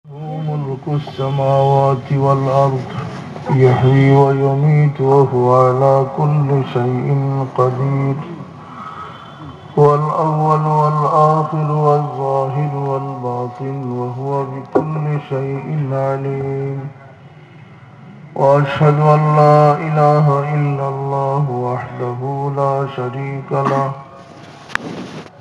له ملك السماوات والأرض يحيي ويميت وهو على كل شيء قدير. هو الأول والآخر والظاهر والباطن وهو بكل شيء عليم. وأشهد أن لا إله إلا الله وحده لا شريك له.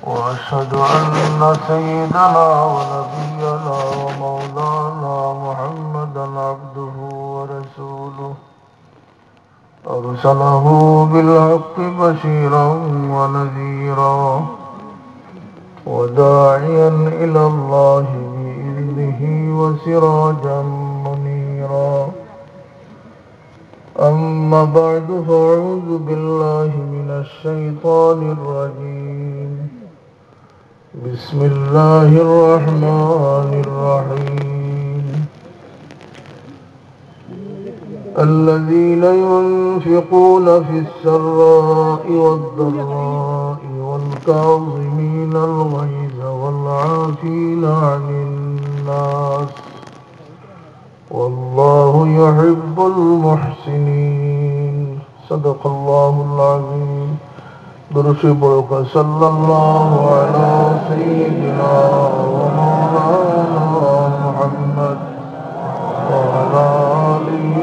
وأشهد أن سيدنا ونبينا ومولانا محمدا عبده ورسوله أرسله بالحق بشيرا ونذيرا وداعيا إلى الله بإذنه وسراجا منيرا. أما بعد فأعوذ بالله من الشيطان الرجيم. بسم الله الرحمن الرحيم. الذين ينفقون في السراء والضراء والكاظمين الغيظ والعافين عن الناس والله يحب المحسنين. صدق الله العظيم. درش بركة صلى الله على سيدنا ومولانا محمد وعلى آله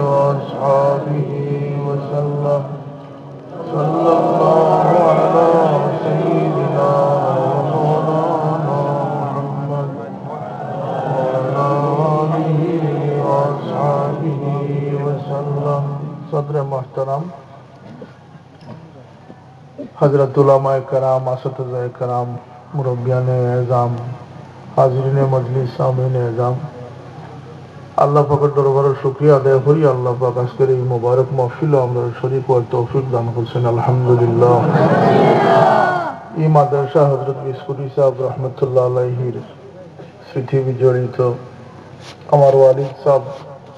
وأصحابه وسلم. صلى الله على سيدنا ومولانا محمد وعلى آله وأصحابه وسلم. صدر محترم हजरत उलमाए कराम, असतिज़ाए कराम, मुरब्बियान एज़ाम, हाज़रीन मजलिस, सामीन एज़ाम, আল্লাহ পাকের দরবারে শুকরিয়া আদায় করি। আল্লাহ পাক আজকের এই মোবারক মাহফিলে আমরা শরীক হওয়ার তৌফিক দান করছেন, আলহামদুলিল্লাহ। এই মাদ্রাসা হযরত বিসকুটি সাহেব রহমতুল্লাহ আলাইহির স্মৃতি বিজড়িত, আমার ওয়ালিদ সাহেব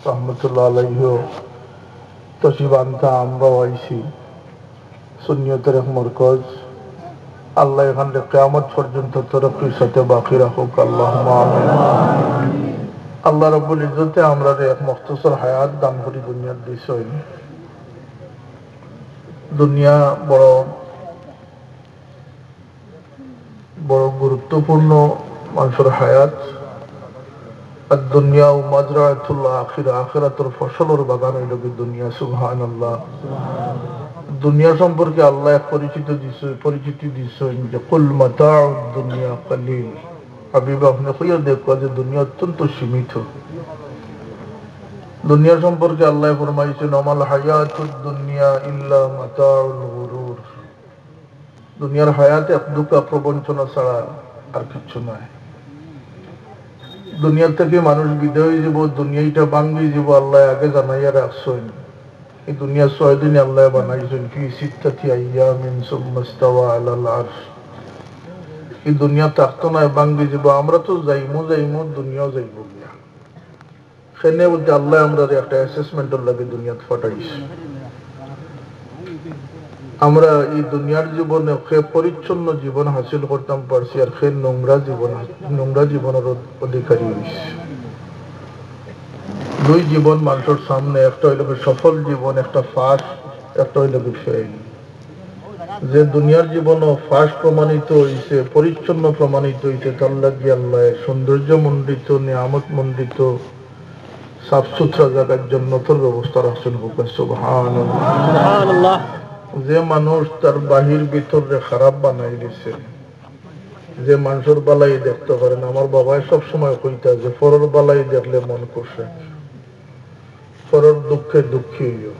রহমতুল্লাহ আলাইহিও তশরিফ আনতা, আমরাও আইছি। সুন্নিয়তের এক মরকজ, আল্লাহ এখান থেকে কিয়ামত পর্যন্ত তরক্কির সাথে বাকি রাখুক, আল্লাহুম্মা আমিন। আল্লাহ রাব্বুল ইজ্জতে আমরা এক মুখতাসর হায়াত দান করি দুনিয়ার দিছই। দুনিয়া বড় বড় গুরুত্বপূর্ণ মানুষের হায়াত। আর দুনিয়া ও মাজরাতুল আখিরা, আখিরাতের ফসলের বাগান হইল কি দুনিয়া। সুবহানাল্লাহ। দুনিয়া সম্পর্কে আল্লাহ এক পরিচিতি দিছেন যে কুল মাতাউদ দুনিয়া কলিল। হাবিব, আপনি কইয়া দেখো যে দুনিয়া অত্যন্ত সীমিত। দুনিয়া সম্পর্কে আল্লাহ ফরমাইছেন আমাল হায়াতুদ দুনিয়া ইল্লা মাতাউল গুরুর। দুনিয়ার হায়াত এক দুকা প্রবঞ্চনা ছাড়া আর কিছু নয়। দুনিয়া থেকে মানুষ বিদায় হয়ে যাব, দুনিয়াটা ভাঙ্গি যাব, আল্লাহ আগে জানাইয়া রাখছেন। এই দুনিয়া 6 দিনে আল্লাহ বানাইছেন ফি সিত্তাতি আইয়ামিন সুম্মা ইস্তাওয়া আলাল আরশ। এই দুনিয়া থাকতো না, ভাঙ্গি যাব। আমরা তো যাইমু দুনিয়াও যাইব। সেনে বলতে আল্লাহ আমরা একটা অ্যাসেসমেন্টের লাগে দুনিয়াতে ফাটাইছে। আমরা এই দুনিয়ার জীবনে পরিচ্ছন্ন জীবন হাসিল করতাম পারছি, আর নোংরা জীবনের অধিকারী হয়েছি। দুই জীবন মানুষের সামনে, একটা হইল সফল জীবন, একটা ফাঁস, একটা হইল ফেল। যে দুনিয়ার জীবনও ফাঁস প্রমাণিত হয়েছে, পরিচ্ছন্ন প্রমাণিত হয়েছে, তার লাগিয়ে আল্লাহ সৌন্দর্য মণ্ডিত, নিয়ামত মণ্ডিত, সাফ সুতরা জায়গার জন্য তোর ব্যবস্থা রাখছেন। সুবহানাল্লাহ। যে মানুষ তার বাহির ভিতরে খারাপ বানাই দিছে, যে মানুষের বালাই দেখতে পারেন। আমার বাবাই সব সময় কইতা যে পরের বালাই দেখলে মন খুশি, পরের দুঃখে দুঃখী হইও।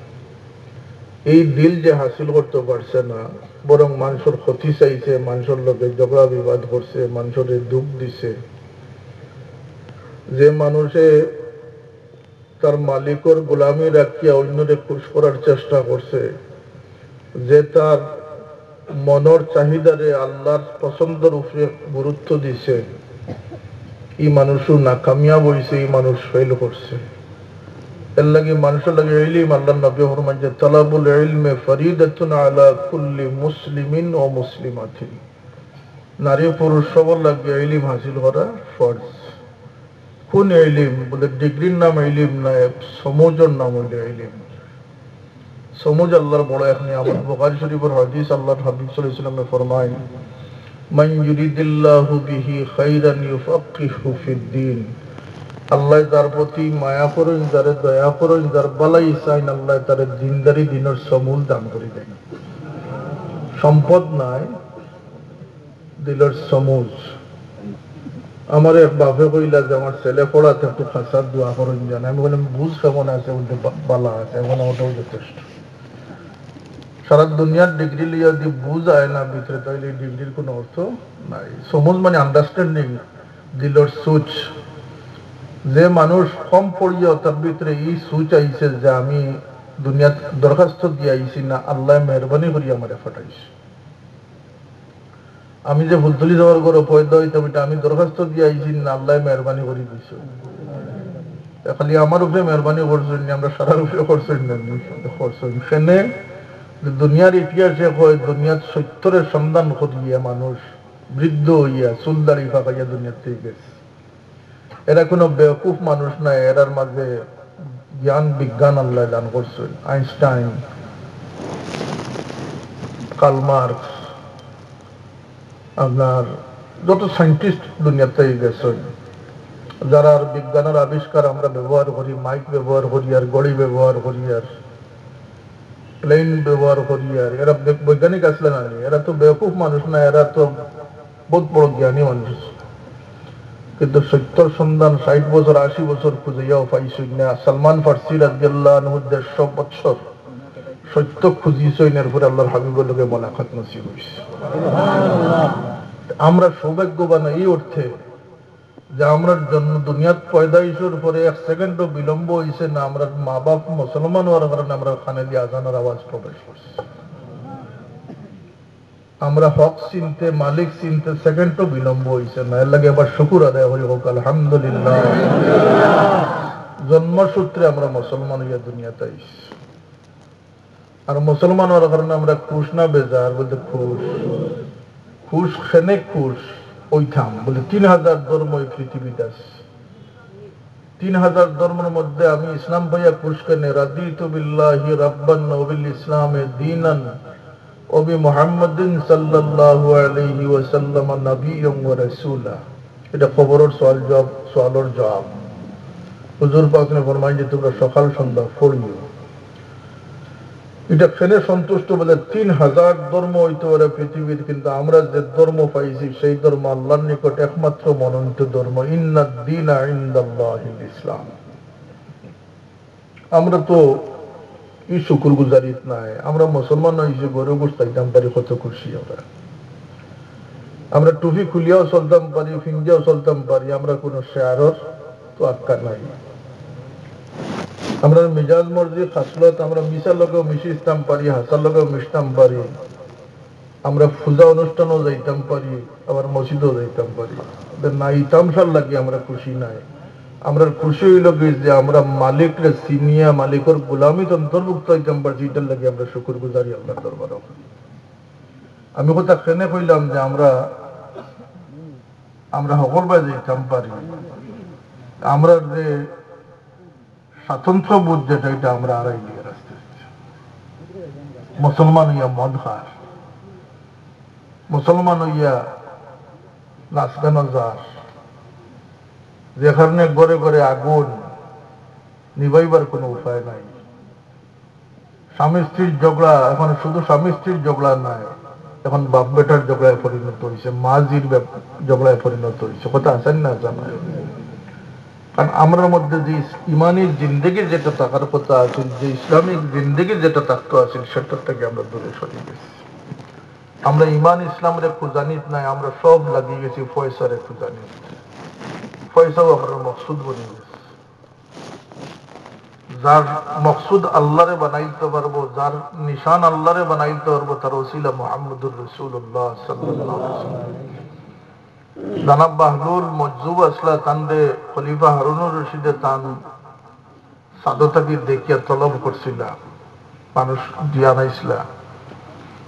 এই দিল যে হাসিল করতে পারছে না, বরং মানুষের ক্ষতি চাইছে, মানুষের লোকে ঝগড়া বিবাদ করছে, মানুষের দুঃখ দিছে। যে মানুষে তার মালিকের গোলামি রাখিয়া অন্যরে খুশ করার চেষ্টা করছে, যে তার মনের চাহিদারে আল্লাহর পছন্দের উপরে গুরুত্ব দিছে, এই মানুষও নাকামিয়াব হইছে, এই মানুষ ফেল করছে। এর লাগে মানুষের লাগে ইলম, আল্লাহর নবী ফরমান যে তালাবুল ইলমি ফরিদাতুন আলা কুল্লি মুসলিমিন ওয়া মুসলিমাতিন। নারী পুরুষ সবার লাগে ইলম হাসিল করা ফরজ। কোন ইলম বলে ডিগ্রির নাম ইলম না, সমুজের নাম হইলে ইলম। সমুজ আল্লাহর বড় এক নিয়ামত। বুখারী শরীফের হাদিস, আল্লাহর হাবিব সাল্লাল্লাহু আলাইহি ওয়াসাল্লাম ফরমায়, মান ইউরিদিল্লাহু বিহি খাইরান ইউফাক্কিহু ফিদ্দীন। আল্লাহ যার প্রতি মায়া করেন, যারে দয়া করেন, যার বালাই চাইন, আল্লাহ তার দিনদারি দিনের সমূল দান করে দেন। সম্পদ নাই, দিলের সমুজ। আমার এক বাপে কইলা যে আমার ছেলে পড়াতে একটু খাসার দোয়া করেন জান। আমি বললাম বুঝ কেমন আছে, বলতে বালা আছে, এখন ওটাও যথেষ্ট। সারা দুনিয়ার ডিগ্রি লিয়া যদি বুঝ আয় না ভিতরে, তাহলে ডিগ্রির কোনো অর্থ নাই। সমুজ মানে আন্ডারস্ট্যান্ডিং, দিলের সুচ। যে মানুষ কম পড়িয়া তার ভিতরে এই সুচ আইছে যে আমি দুনিয়াত দরখাস্ত দিয়ে আইছি না, আল্লাহ মেহরবানি করি আমার ফাটাইছে। আমি যে ফুলতলি যাওয়ার ঘরে পয়দা হইতাম, এটা আমি দরখাস্ত দিয়ে আইছি না, আল্লাহ মেহরবানি করি দিছ। খালি আমার উপরে মেহরবানি করছেন, আমরা সারার উপরে করছেন না করছেন। সেনে দুনিয়ার ইতিহাসে হয়, দুনিয়ার সত্যের সন্ধান করিয়া মানুষ বৃদ্ধ হইয়া চুলদারি ফাঁকাইয়া দুনিয়ার থেকে গেছে। এরা কোনো বেওকুফ মানুষ নাই, এরার মাঝে জ্ঞান বিজ্ঞান আল্লাহ দান করছেন। আইনস্টাইন, কার্ল মার্কস, আপনার যত সায়েন্টিস্ট দুনিয়াতে গেছেন, যারা বিজ্ঞানের আবিষ্কার আমরা ব্যবহার করি, মাইক ব্যবহার করি, আর গড়ি ব্যবহার করি, আর প্লেন ব্যবহার করি, আর এরা বৈজ্ঞানিক আসলে না, এরা তো বেওকুফ মানুষ না, এরা তো বহুত বড় জ্ঞানী মানুষ। কিন্তু সত্যর সন্ধান 60 বছর 80 বছর খুঁজিয়াও পাইছই না। সালমান ফার্সি রাদিয়াল্লাহু আনহু 150 বছর সত্য খুঁজিছই না, এরপরে আল্লাহর হাবিবের লগে মোলাকাত নসিব হইছে। আমরা সৌভাগ্যবান এই অর্থে যে আমরা জন্ম দুনিয়াত পয়দা হইছর পরে 1 সেকেন্ডও বিলম্ব হইছে না, আমরা মা বাপ মুসলমান হওয়ার কারণে আমরা কানে দিয়ে আজানের আওয়াজ প্রবেশ করছি। আমরা হক চিনতে, মালিক চিনতে সেকেন্ডও বিলম্ব হইছে না। এর লাগে আবার শুকুর আদায় করি, হোক আলহামদুলিল্লাহ। জন্মসূত্রে আমরা মুসলমান হইয়া দুনিয়াতে আইছি। আর মুসলমান হওয়ার কারণে আমরা খুশ না বেজার, বলতে খুশ। খুশ খেনে খুশ ওইথাম বলে 3000 ধর্ম এই পৃথিবীতে আছে। 3000 ধর্মের মধ্যে আমি ইসলাম ভাইয়া খুশ কেনে, রাদিতু বিল্লাহি রাব্বান ওয়া বিল ইসলামে দীনান ওয়া বি মুহাম্মাদিন সাল্লাল্লাহু আলাইহি ওয়াসাল্লাম নবিয়্যান ওয়া রাসূলা। এটা খবরের সওয়ালের জবাব। হুজুর পাক ने फरमाया যে তোমরা সকাল সন্ধ্যা পড়িও। এটা ফেনে সন্তুষ্ট বলে 3000 ধর্ম হইতে পারে পৃথিবীর, কিন্তু আমরা যে ধর্ম পাইছি সেই ধর্ম আল্লাহর নিকট একমাত্র মনোনীত ধর্ম। ইন্নাদ দীনা ইনদাল্লাহিল ইসলাম। আমরা তো এই শুকুর গুজারিত নাই। আমরা মুসলমান হইছি, গরু গোশত খাইতাম পারি, কত খুশি আমরা। আমরা টুপি খুলিয়াও চলতাম পারি, ফিঙ্গিয়াও চলতাম পারি, আমরা কোনো শেয়ারর তো আটকা নাই। আমরা মিজাজ মর্জি খাসলত, আমরা মিশার লগেও মিশিতাম পারি, হাসার লগেও মিশতাম পারি। আমরা পূজা অনুষ্ঠানও যাইতাম পারি, আবার মসজিদও যাইতাম পারি। না এই তামসার লাগে আমরা খুশি নাই। আমরা খুশি হইল কি যে আমরা মালিকরে সিনিয়া, মালিকের গোলামিত অন্তর্ভুক্ত হইতাম পারছি, এটার লাগে আমরা শুকুর গুজারি আল্লাহর দরবারে। আমি কথা কেনে কইলাম যে আমরা হকরবাই যাইতাম পারি, আমরা যে স্বাতন্ত্র বোধ যেটা, এটা আমরা আড়াই নিয়ে আসতে। মুসলমান হইয়া মদ খার, মুসলমান হইয়া নাচ গান যার, যেখানে ঘরে ঘরে আগুন নিভাইবার কোনো উপায় নাই। স্বামী স্ত্রীর ঝগড়া এখন শুধু স্বামী স্ত্রীর ঝগড়া নাই, এখন বাপ বেটার ঝগড়ায় পরিণত হয়েছে, মাঝির ঝগড়ায় পরিণত হয়েছে। কথা আছেন না জানায়? কারণ আমরার মধ্যে যে ইমানি জিন্দগি যেটা থাকার কথা আছে, যে ইসলামিক জিন্দগি যেটা থাকতো আছে, সেটার থেকে আমরা দূরে সরে গেছি। আমরা ইমান ইসলামের একটু জানিত নাই, আমরা সব লাগিয়ে গেছি পয়সার একটু জানিত। পয়সাও আমরা মকসুদ বনে গেছি। যার মকসুদ আল্লাহরে বানাইতে পারবো, যার নিশান আল্লাহরে বানাইতে পারবো, তার ওসিলা মুহাম্মদুর রাসূলুল্লাহ সাল্লাল্লাহু আলাইহি ওয়াসাল্লাম। জানাব বাহলুল মজজুব আসলা তানরে খলিফা হারুনুর রশিদে তান সাদতাকে দেখিয়া তলব করছিল, মানুষ দিয়া নাইছিলা।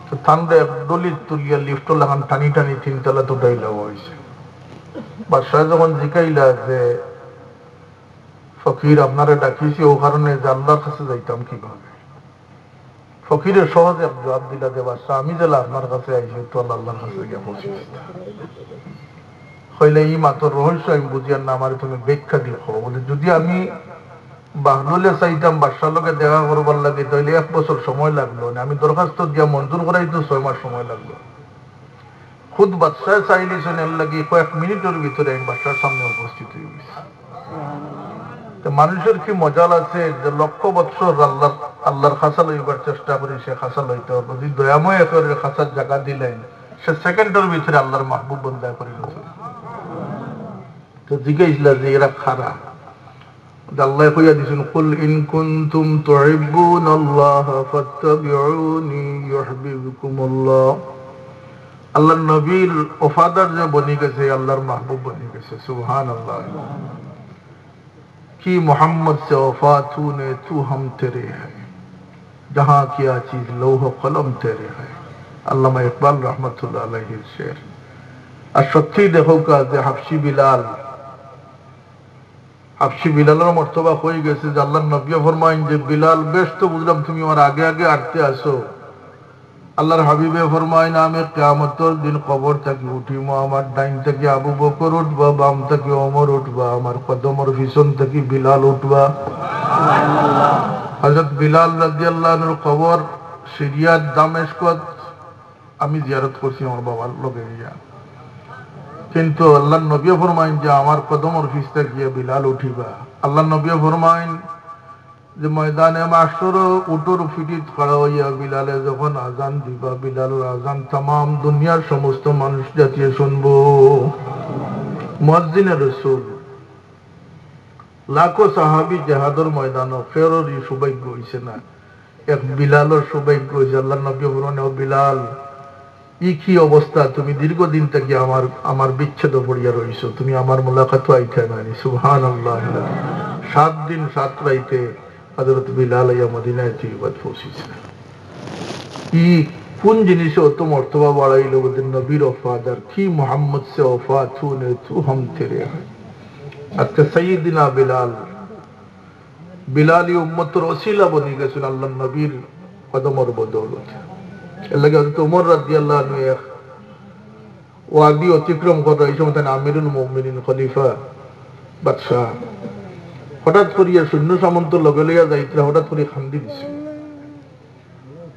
তো তানরে একদলিত তুলিয়া লিফট লাগান টানি টানি 3 তলা উঠাইলা হয়েছে। বাদশাহ যখন জিকাইলা যে ফকির আপনারে ডাকিছি ও কারণে যে আল্লাহর কাছে যাইতাম কিভাবে। ফকিরের সহজে জবাব দিলা যে বাদশা আমি জেলা আপনার কাছে আইসি তো আল্লাহর কাছে গিয়ে পৌঁছে হইলে এই মাত্র রহস্য আমি বুঝিয়ার না আমার তুমি ব্যাখ্যা দিয়ে বলে যদি আমি বাহরুলে চাইতাম বাদশার লোকে দেখা করবার লাগে তাহলে 1 বছর সময় লাগলো না, আমি দরখাস্ত দিয়া মঞ্জুর করাই তো 6 মাস সময় লাগলো। খুদ বাদশাহ চাইলি শোনার লাগে কয়েক মিনিটের ভিতরে আমি বাদশার সামনে উপস্থিত হয়ে গেছি। মানুষের কি মজাল আছে যে লক্ষ বৎসর আল্লাহর খাসা লইবার চেষ্টা করি, সে খাসা লইতে হবে। যদি দয়াময় করে খাসার জায়গা দিলেন সে সেকেন্ডের ভিতরে আল্লাহর মাহবুব বন্ধা পরিণত। তো জিজ্ঞাসা যে এরা খারা আল্লাহ কইয়া দিয়েছেন কুল ইন কুনতুম তুহিব্বুনাল্লাহ ফাত্তাবিউনি ইউহিব্বুকুমুল্লাহ। আল্লাহর নবীর ওফাদার যে বনি গেছে আল্লাহর মাহবুব বনি গেছে। সুবহানাল্লাহ। कि मोहम्मद से वफा तूने तू हम तेरे है, जहाँ किया चीज लौह कलम तेरे है। अल्लामा इकबाल रहमतुल्लाह अलैहिर शेर। আর সত্যি দেখো যে হাফসি বিলালের মর্তবা হয়ে গেছে যে আল্লাহর নবী ফরমাইন যে বিলাল বেশ তো বুঝলাম তুমি আমার আগে আগে আটতে আসো। আল্লাহর হাবিবে ফরমাইন আমি কিয়ামতের দিন কবর থেকে উঠিম, আমার ডাইন থেকে আবু বকর উঠবা, বাম থেকে ওমর উঠবা, আমার কদমের পিছন থেকে বিলাল উঠবা। হযরত বিলাল রাদিয়াল্লাহু আনহুর কবর সিরিয়ার দামেস্কত আমি জিয়ারত করছি আমার বাবার লগে গিয়া, কিন্তু আল্লাহর নবী ফরমাইন যে আমার কদমের পিছ থেকে গিয়ে বিলাল উঠিবা। আল্লাহর নবী ফরমাইন যে ময়দানে মাশর উটর ফিটিত খড়া হইয়া বিলালে যখন আজান দিবা, বিলালের আজান তাম দুনিয়ার সমস্ত মানুষ জাতিয়ে শুনবো। মুয়াজ্জিনে রাসূল লাখো সাহাবী জিহাদের ময়দানে ফেররি সৌভাগ্য হইছে না, এক বিলালের সৌভাগ্য হইছে। আল্লাহর নবী ফরমান ও বিলাল ই কি অবস্থা, তুমি দীর্ঘদিন থেকে আমার বিচ্ছেদ পড়িয়া রইছো, তুমি আমার মুলাকাত আইতে নাই। সুবহানাল্লাহ। 7 দিন 7 রাইতে হযরত বিলাল ইয়া মদিনায় তিবাত পৌঁছেছে। কি কোন জিনিসে অত মর্তবা বাড়াইল ওদের নবীর ওফাদার কি মুহাম্মদ সে ওফা তূনে তু হাম তেরে হয়। আজকে সাইয়্যিদিনা বিলালি উম্মতের ওসিলা বনি গেছেন আল্লাহর নবীর কদমের বদৌলতে। এর লাগে হযরত ওমর রাদিয়াল্লাহু আনহু এক ওয়াদি অতিক্রম করে এই সময় আমিরুল মুমিনিন খলিফা বাদশাহ হঠাৎ করিয়া সৈন্য সামন্ত লগে লইয়া যাইতে হঠাৎ করে খান্দি দিছে।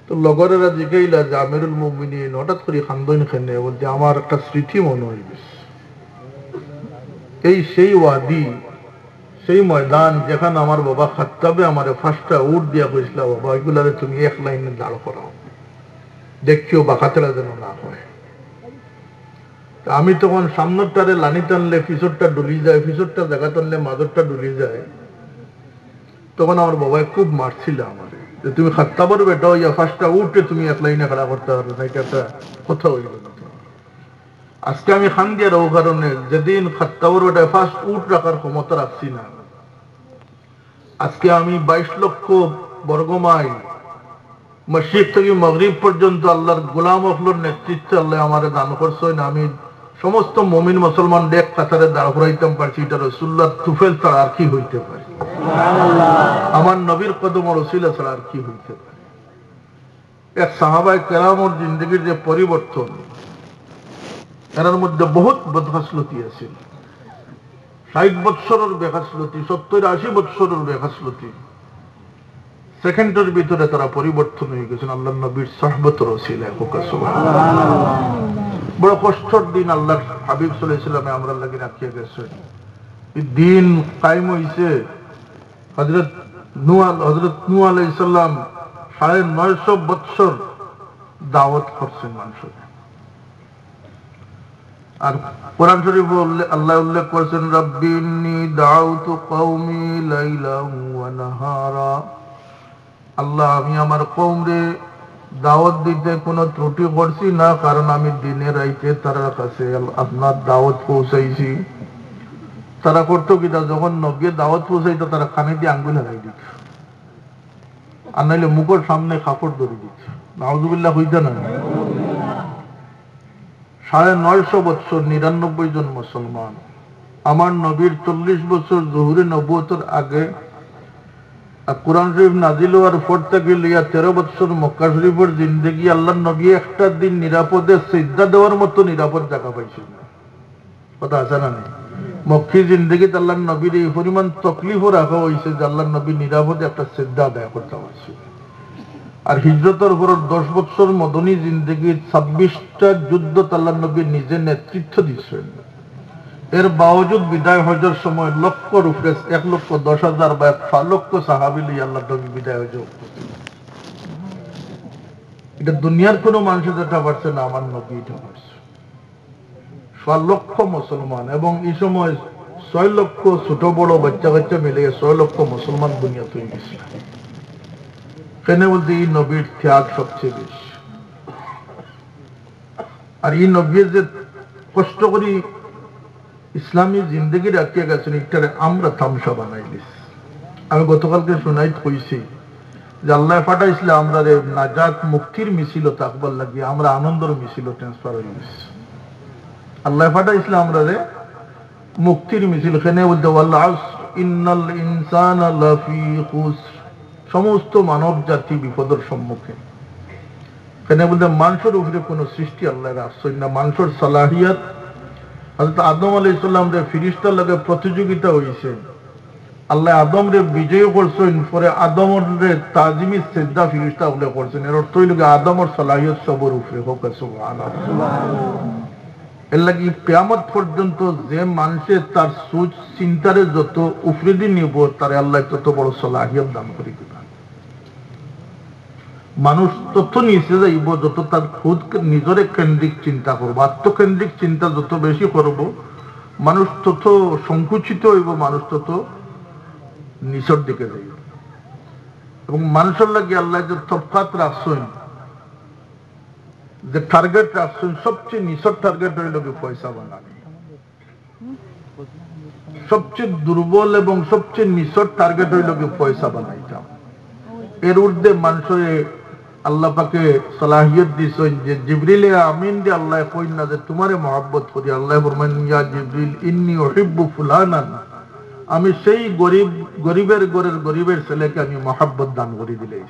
তো লগরেরা জিগাইলা যে আমিরুল মুমিনিন হঠাৎ করে খান্দইন খেনে, বলতে আমার একটা স্মৃতি মনে হয়ে গেছে। এই সেই ওয়াদি, সেই ময়দান যেখানে আমার বাবা খাত্তাবে আমার ফার্স্টটা উঠ দিয়া কইছিল, বাবা এগুলারে তুমি এক লাইনে দাঁড় করাও, দেখিও বাঁকাতেরা যেন না হয়। আমি তখন সামনেরটারে লানি টানলে পিছরটা ডুলি যায়, পিছরটা জায়গা টানলে মাঝরটা ডুলি যায়। তখন আমার বাবাই খুব মারছিল আমারে যে তুমি খাত্তাবর বেটা ইয়া ফার্স্টটা উঠে তুমি এক লাইনে খাড়া করতে পারবে না, এটা একটা কথা হইল না। আজকে আমি খান দিয়ার ও কারণে যেদিন খাত্তাবর বেটা ফার্স্ট উঠ রাখার ক্ষমতা রাখছি না, আজকে আমি 22 লক্ষ বর্গমাইল মসজিদ থেকে মাগরিব পর্যন্ত আল্লাহর গোলাম হকলোর নেতৃত্বে আল্লাহ আমারে দান করছেন। আমি সমস্ত মুমিন মুসলমান এক কাতারে দাঁড় করাইতাম পারছি, এটা রাসূলুল্লাহর তুফেল ছাড়া আর কি হইতে পারে, আমার নবীর কদমের ওসিলা ছাড়া আর কি হইতে পারে। এক সাহাবায়ে কেরামের জিন্দেগির যে পরিবর্তন, এর মধ্যে বহুত বদখাসলতি আছে। 60 বৎসরের বেখাসলতি, 70-80 বৎসরের বেখাসলতি, সেকেন্ডের ভিতরে তারা পরিবর্তন হয়ে গেছেন আল্লাহর নবীর সুহবতের ওসিলায়। সুবহানাল্লাহ। বড় কষ্টের দিন আল্লাহর হাবিব সাল্লাল্লাহু আলাইহি ওয়াসাল্লাম আমরা লাগি রাখিয়া গেছেন। এই দিন কায়েম হইছে হযরত নূহ আলাইহিস সালাম 950 বৎসর দাওয়াত করছেন মানুষের। আর কোরআন শরীফ আল্লাহ উল্লেখ করেছেন রাব্বি ইন্নী দাউতু কওমি লাইলান ওয়া নাহারা। আল্লাহ আমি আমার কওমরে দাওয়াত দিতে কোনো ত্রুটি করছি না, কারণ আমি দিনে রাইতে তার কাছে আপনার দাওয়াত পৌঁছাইছি। তারা করতো কিনা, যখন নবী দাওয়াত পৌঁছাইতো তারা কানে দিয়ে আঙ্গুল হারাই দিত, আর নাইলে মুখের সামনে কাপড় ধরে দিত। নাউযুবিল্লাহ হইতো না। 950 বৎসর 99 জন মুসলমান আমার নবীর 40 বছর জহুরে নবুয়তের আগে কোরআন শরীফ নাজিল হওয়ার পর থেকে লিয়া 13 বছর মক্কা শরীফের জিন্দেগি আল্লাহর নবী একটা দিন নিরাপদে সিজদা দেওয়ার মতো নিরাপদ জায়গা পাইছিল না। কথা আছে না? মক্কি জিন্দেগিতে আল্লাহর নবীর এই পরিমাণ তকলিফও রাখা হয়েছে যে আল্লাহর নবী নিরাপদে একটা সিজদা আদায় করতে পারছে। আর হিজরতের পর 10 বছর মদনী জিন্দেগির 26টা যুদ্ধ আল্লাহর নবী নিজে নেতৃত্ব দিচ্ছেন। এর বাওজুদ বিদায় হজের সময় লক্ষর উপরে 1,10,000 বা 1 লক্ষ সাহাবী লিয়ে আল্লাহ নবী বিদায় হজ। এটা দুনিয়ার কোনো মানুষের যেটা পারছে না, আমার নবী এটা পারছে। 1 লক্ষ মুসলমান, এবং এই সময় 6 লক্ষ ছোট বড় বাচ্চা বাচ্চা মিলিয়ে 6 লক্ষ মুসলমান দুনিয়া তৈরি গেছে। কেন বলতে এই নবীর ত্যাগ সবচেয়ে বেশি। আর এই নবীর যে কষ্ট করি ইসলামী জিন্দগি রাখিয়া গেছেন, এটারে আমরা তামসা বানাই দিছি। আমি গতকালকে শোনাই কইছি যে আল্লাহ পাঠাইছিল আমরা রে নাজাত মুক্তির মিছিল থাকবার লাগিয়ে, আমরা আনন্দের মিছিল ট্রান্সফার হয়ে গেছি। আল্লাহ পাঠাইছিল আমরা রে মুক্তির মিছিল। কেনে বলতে ইন্নাল ইনসানা লাফি খুসর, সমস্ত মানব জাতি বিপদের সম্মুখীন। কেনে বলতে মানুষের উপরে কোন সৃষ্টি আল্লাহর আশ্রয় না। মানুষের সালাহিয়াত হযরত আদম আলাইহিস সালাম রে ফেরেশতার লগে প্রতিযোগিতা হইছে, আল্লাহ আদম রে বিজয় করছেন, পরে আদমের রে তাজিমি সিজদা ফেরেশতা বলে করছেন। এর অর্থ হইল আদমের সালাহিয়াত সবর উপরে হোক, সুবহানাল্লাহ। এর লাগি কিয়ামত পর্যন্ত যে মানুষে তার সোচ চিন্তারে যত উপরে দিয়ে নিব, তারে আল্লাহ তত বড় সালাহিয়াত দান করে দিবেন। মানুষ তত নিচে যাইব যত তার খুদ নিজরে কেন্দ্রিক চিন্তা করবো। আত্মকেন্দ্রিক চিন্তা যত বেশি করব, মানুষ তত সংকুচিত হইব, মানুষ তত নিচের দিকে যাইব। এবং মানুষের লাগে আল্লাহ যে তফাত রাখছেন, যে টার্গেট রাখছেন, সবচেয়ে নিচের টার্গেট হইল পয়সা বানানো। সবচেয়ে দুর্বল এবং সবচেয়ে নিচের টার্গেট হইল পয়সা বানাইতাম। এর ঊর্ধ্বে মানুষের আল্লাহ পাকে সালাহিয়ত দিছেন যে জিবরিল আমিন দিয়ে আল্লাহ কইন না যে তোমারে মহব্বত করি। আল্লাহ ফরমান ইয়া জিবরিল ইন্নী উহিব্বু ফুলানান, আমি সেই গরিবের ঘরের গরিবের ছেলেকে আমি মহব্বত দান করে দিলেই।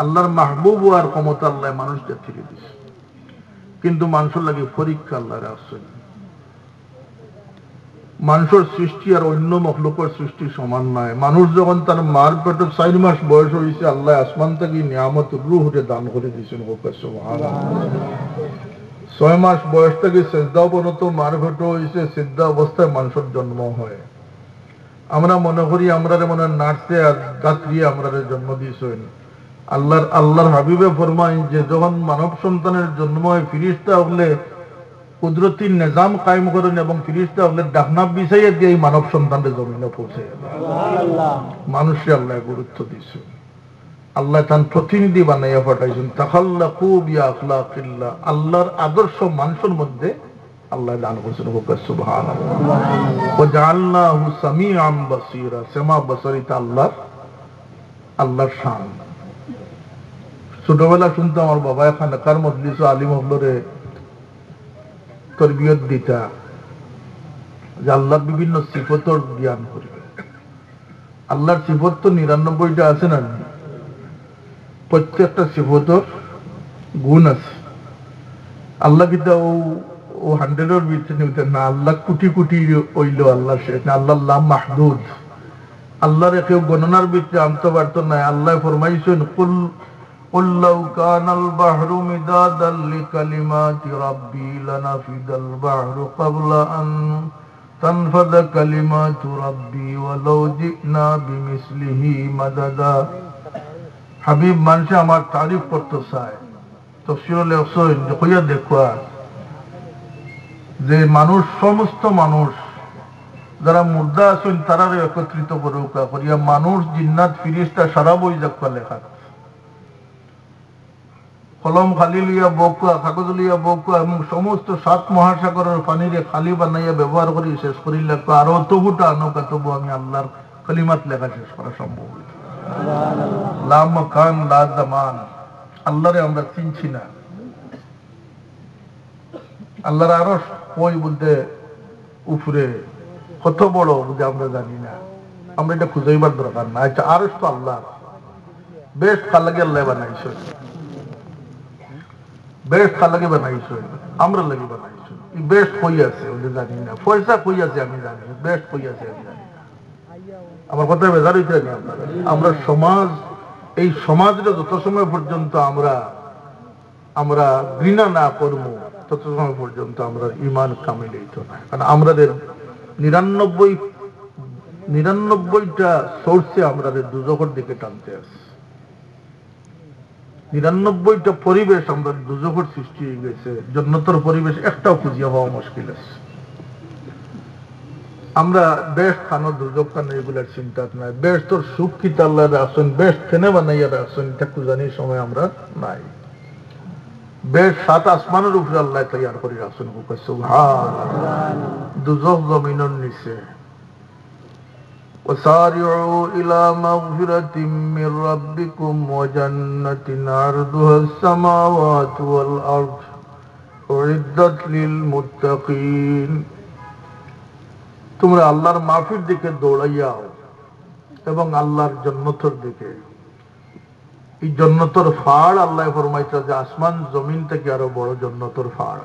আল্লাহর মাহবুব হওয়ার ক্ষমতা আল্লাহ মানুষ জাতিকে দিছে। কিন্তু মানুষের লাগে পরীক্ষা আল্লাহর আসছেন। মানুষের সৃষ্টি আর অন্য মখলুকের সৃষ্টি সমান নয়। মানুষ যখন তার মার পেটে 4 মাস বয়স হয়েছে, আল্লাহ আসমান থেকে নিয়ামত রূহরে দান করে দিয়েছেন। 6 মাস বয়স থেকে সিজদা পর্যন্ত মার পেটে হয়েছে, সিজদা অবস্থায় মানুষের জন্ম হয়। আমরা মনে করি আমরা মনে নার্সে আর দাত্রী আমরা জন্ম দিয়েছেন। আল্লাহর হাবিবে ফরমায় যে যখন মানব সন্তানের জন্ম হয়, ফিরিস্তা হলে কুদরতি নিজাম কায়েম করেন এবং ফিরিস্তা হলে ডাকনা বিছাইয়া দিয়ে মানব সন্তানের জমিনে পৌঁছে। মানুষে আল্লাহ গুরুত্ব দিয়েছে। আল্লাহ তার প্রতিনিধি বানাইয়া পাঠাইছেন। তাখাল্লাকু বিআখলাকিল্লাহ, আল্লাহর আদর্শ মানুষের মধ্যে আল্লাহ দান করেছেন। সুবহানাল্লাহ। ওয়া জাআলনাহু সামিআন বাসীরা, সামা বাসারিতা আল্লাহর শান। ছোটবেলা শুনতাম আমার বাবা খানাকার মজলিস আলিম হবলরে তরবিয়ত দিতা যে আল্লাহর বিভিন্ন সিফতর জ্ঞান করবে। আল্লাহর সিফত তো 99টা আছে না, প্রত্যেকটা সিফতর গুণ আছে। আল্লাহ কিন্তু ও 100-এর ভিতরে নিতে না, আল্লাহ কোটি কোটি হইল আল্লাহ শেষ না। আল্লাহ লা মাহদুদ, আল্লাহর কেউ গণনার ভিতরে আনতে পারত না। আল্লাহ ফরমাইছেন কুল লাউ কানাল বাহরু মিদাদাল লিকালিমাতি রাব্বি লানাফিদাল বাহরু ক্বাবলা আন তানফাদা কালিমাতু রাব্বি ওয়ালাউ জিনা বিমিসলিহি মাদাদা। হাবিব মানুষে আমার তারিফ করতে চায়, তফসিরে লেখছেন যে কইয়া দেখুয়া যে মানুষ, সমস্ত মানুষ যারা মুর্দা আছেন তারারে একত্রিত করিয়া মানুষ, জিন্নাত, ফিরিস্তা সারা বই দেখবা লেখা। কলম খালি লইয়া বকুয়া, কাগজ লইয়া বকুয়া এবং সমস্ত 7 মহাসাগরের পানিরে খালি বানাইয়া ব্যবহার করি শেষ করি লেখা। আরো তবুটা আনোকা, তবু আমি আল্লাহর কালিমাত লেখা শেষ করা সম্ভব হইল। লা মাকান লা জামান, আল্লাহরে আমরা চিনছি না। আল্লাহর আরশ কই বলতে উপরে কত বড় যে আমরা জানি না, আমরা এটা খুঁজাইবার দরকার না। আচ্ছা, আরশ তো আল্লাহ, বেস্ট কার লাগে আল্লাহ বানাইছ, বেস্ট কার লাগে বানাইছ, আমরা লাগে বানাইছ। বেস্ট কই আছে ওদের জানি না, পয়সা কই আছে আমি জানি, বেস্ট কই আছে আমি জানি না। আমার কথা বেজার হইতে না আপনারা। আমরা সমাজ, এই সমাজটা যত সময় পর্যন্ত আমরা আমরা ঘৃণা না করবো তত সময় পর্যন্ত আমরা ইমান কামিল হইতো না। কারণ আমাদের 99টা সোর্সে আমাদের দুজখের দিকে টানতে আছে। 99টা পরিবেশ আমরা দুজখের সৃষ্টি হয়ে গেছে, জন্নতর পরিবেশ একটাও খুঁজিয়া হওয়া মুশকিল আছে। আমরা বেস্ট খানো দুজক খানো এগুলার চিন্তা নাই। বেস্ট তোর সুখ কি আল্লাহ রাখছেন, বেস্ট ফেনে বানাইয়া রাখছেন, এটা খুঁজানির সময় আমরা নাই। বেশ 7 আসমানের উপরে আল্লাহ তৈয়ার করে রাখছেন, সুবহানাল্লাহ। দুজখ জমিনের নিচে। وسارعوا إلى مغفرة من ربكم وجنة عرضها السماوات والأرض أعدت للمتقين। তোমরা আল্লাহর মাফির দিকে দৌড়াইয়াও এবং আল্লাহর জান্নাতের দিকে। এই জান্নাতের ফাড় আল্লাহ ফরমাইছে যে আসমান জমিন থেকে আরো বড় জান্নাতের ফাড়।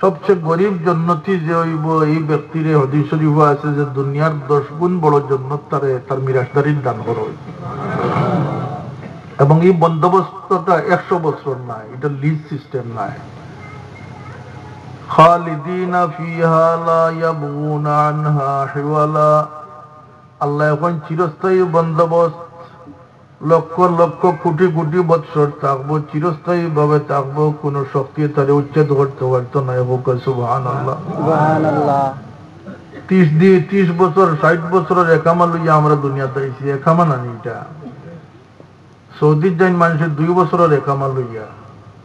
সবচেয়ে গরিব জান্নাতি যে হইব এই ব্যক্তির হাদিস শরীফে আছে যে দুনিয়ার 10 গুণ বড় জান্নাত তার মিরাসদারির দান করা হইবে। এবং এই বন্দোবস্তটা 100 বছর নাই, এটা লিজ সিস্টেম নাই। খালিদিনা ফিহা লা ইয়াবগুনা আনহা হিওয়ালা। আল্লাহ এখন চিরস্থায়ী বন্দোবস্ত, লক্ষ লক্ষ কোটি কোটি বৎসর থাকবো, চিরস্থায়ী ভাবে থাকবো, কোন শক্তি তারে উচ্ছেদ করতে পারতো না। হোক সুবহানাল্লাহ, সুবহানাল্লাহ। 30 বছর 60 বছরের একামা লইয়া আমরা দুনিয়াতে আইছি। একামা না এটা সৌদির যাইন মানুষের 2 বছরের একামা লইয়া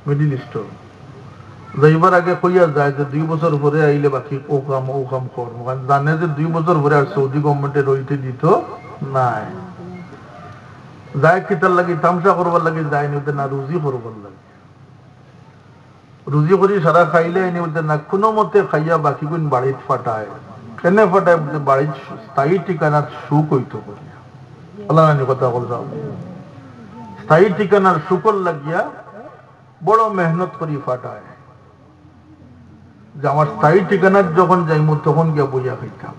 মিডিল ইস্ট যাইবার আগে কইয়া যায় যে 2 বছর পরে আইলে বাকি ও কাম করবো, কারণ জানে যে 2 বছর পরে আর সৌদি গভর্নমেন্টে রইতে দিত নাই। যায় কিতার লাগে তামসা করবার লাগে, যায় নিতে না রুজি করবার লাগে। রুজি করি সারা খাইলে এনে বলতে না কোনো মতে খাইয়া বাকি গুণ বাড়িত ফাটায়। কেন ফাটায় বলতে বাড়ির স্থায়ী ঠিকানার সুখ হইতো করিয়া। আল্লাহ কথা বললাম, স্থায়ী ঠিকানার সুকর লাগিয়া বড় মেহনত করি ফাটায় যে আমার স্থায়ী ঠিকানার যখন যাইমু তখন গিয়া বইয়া খাইতাম।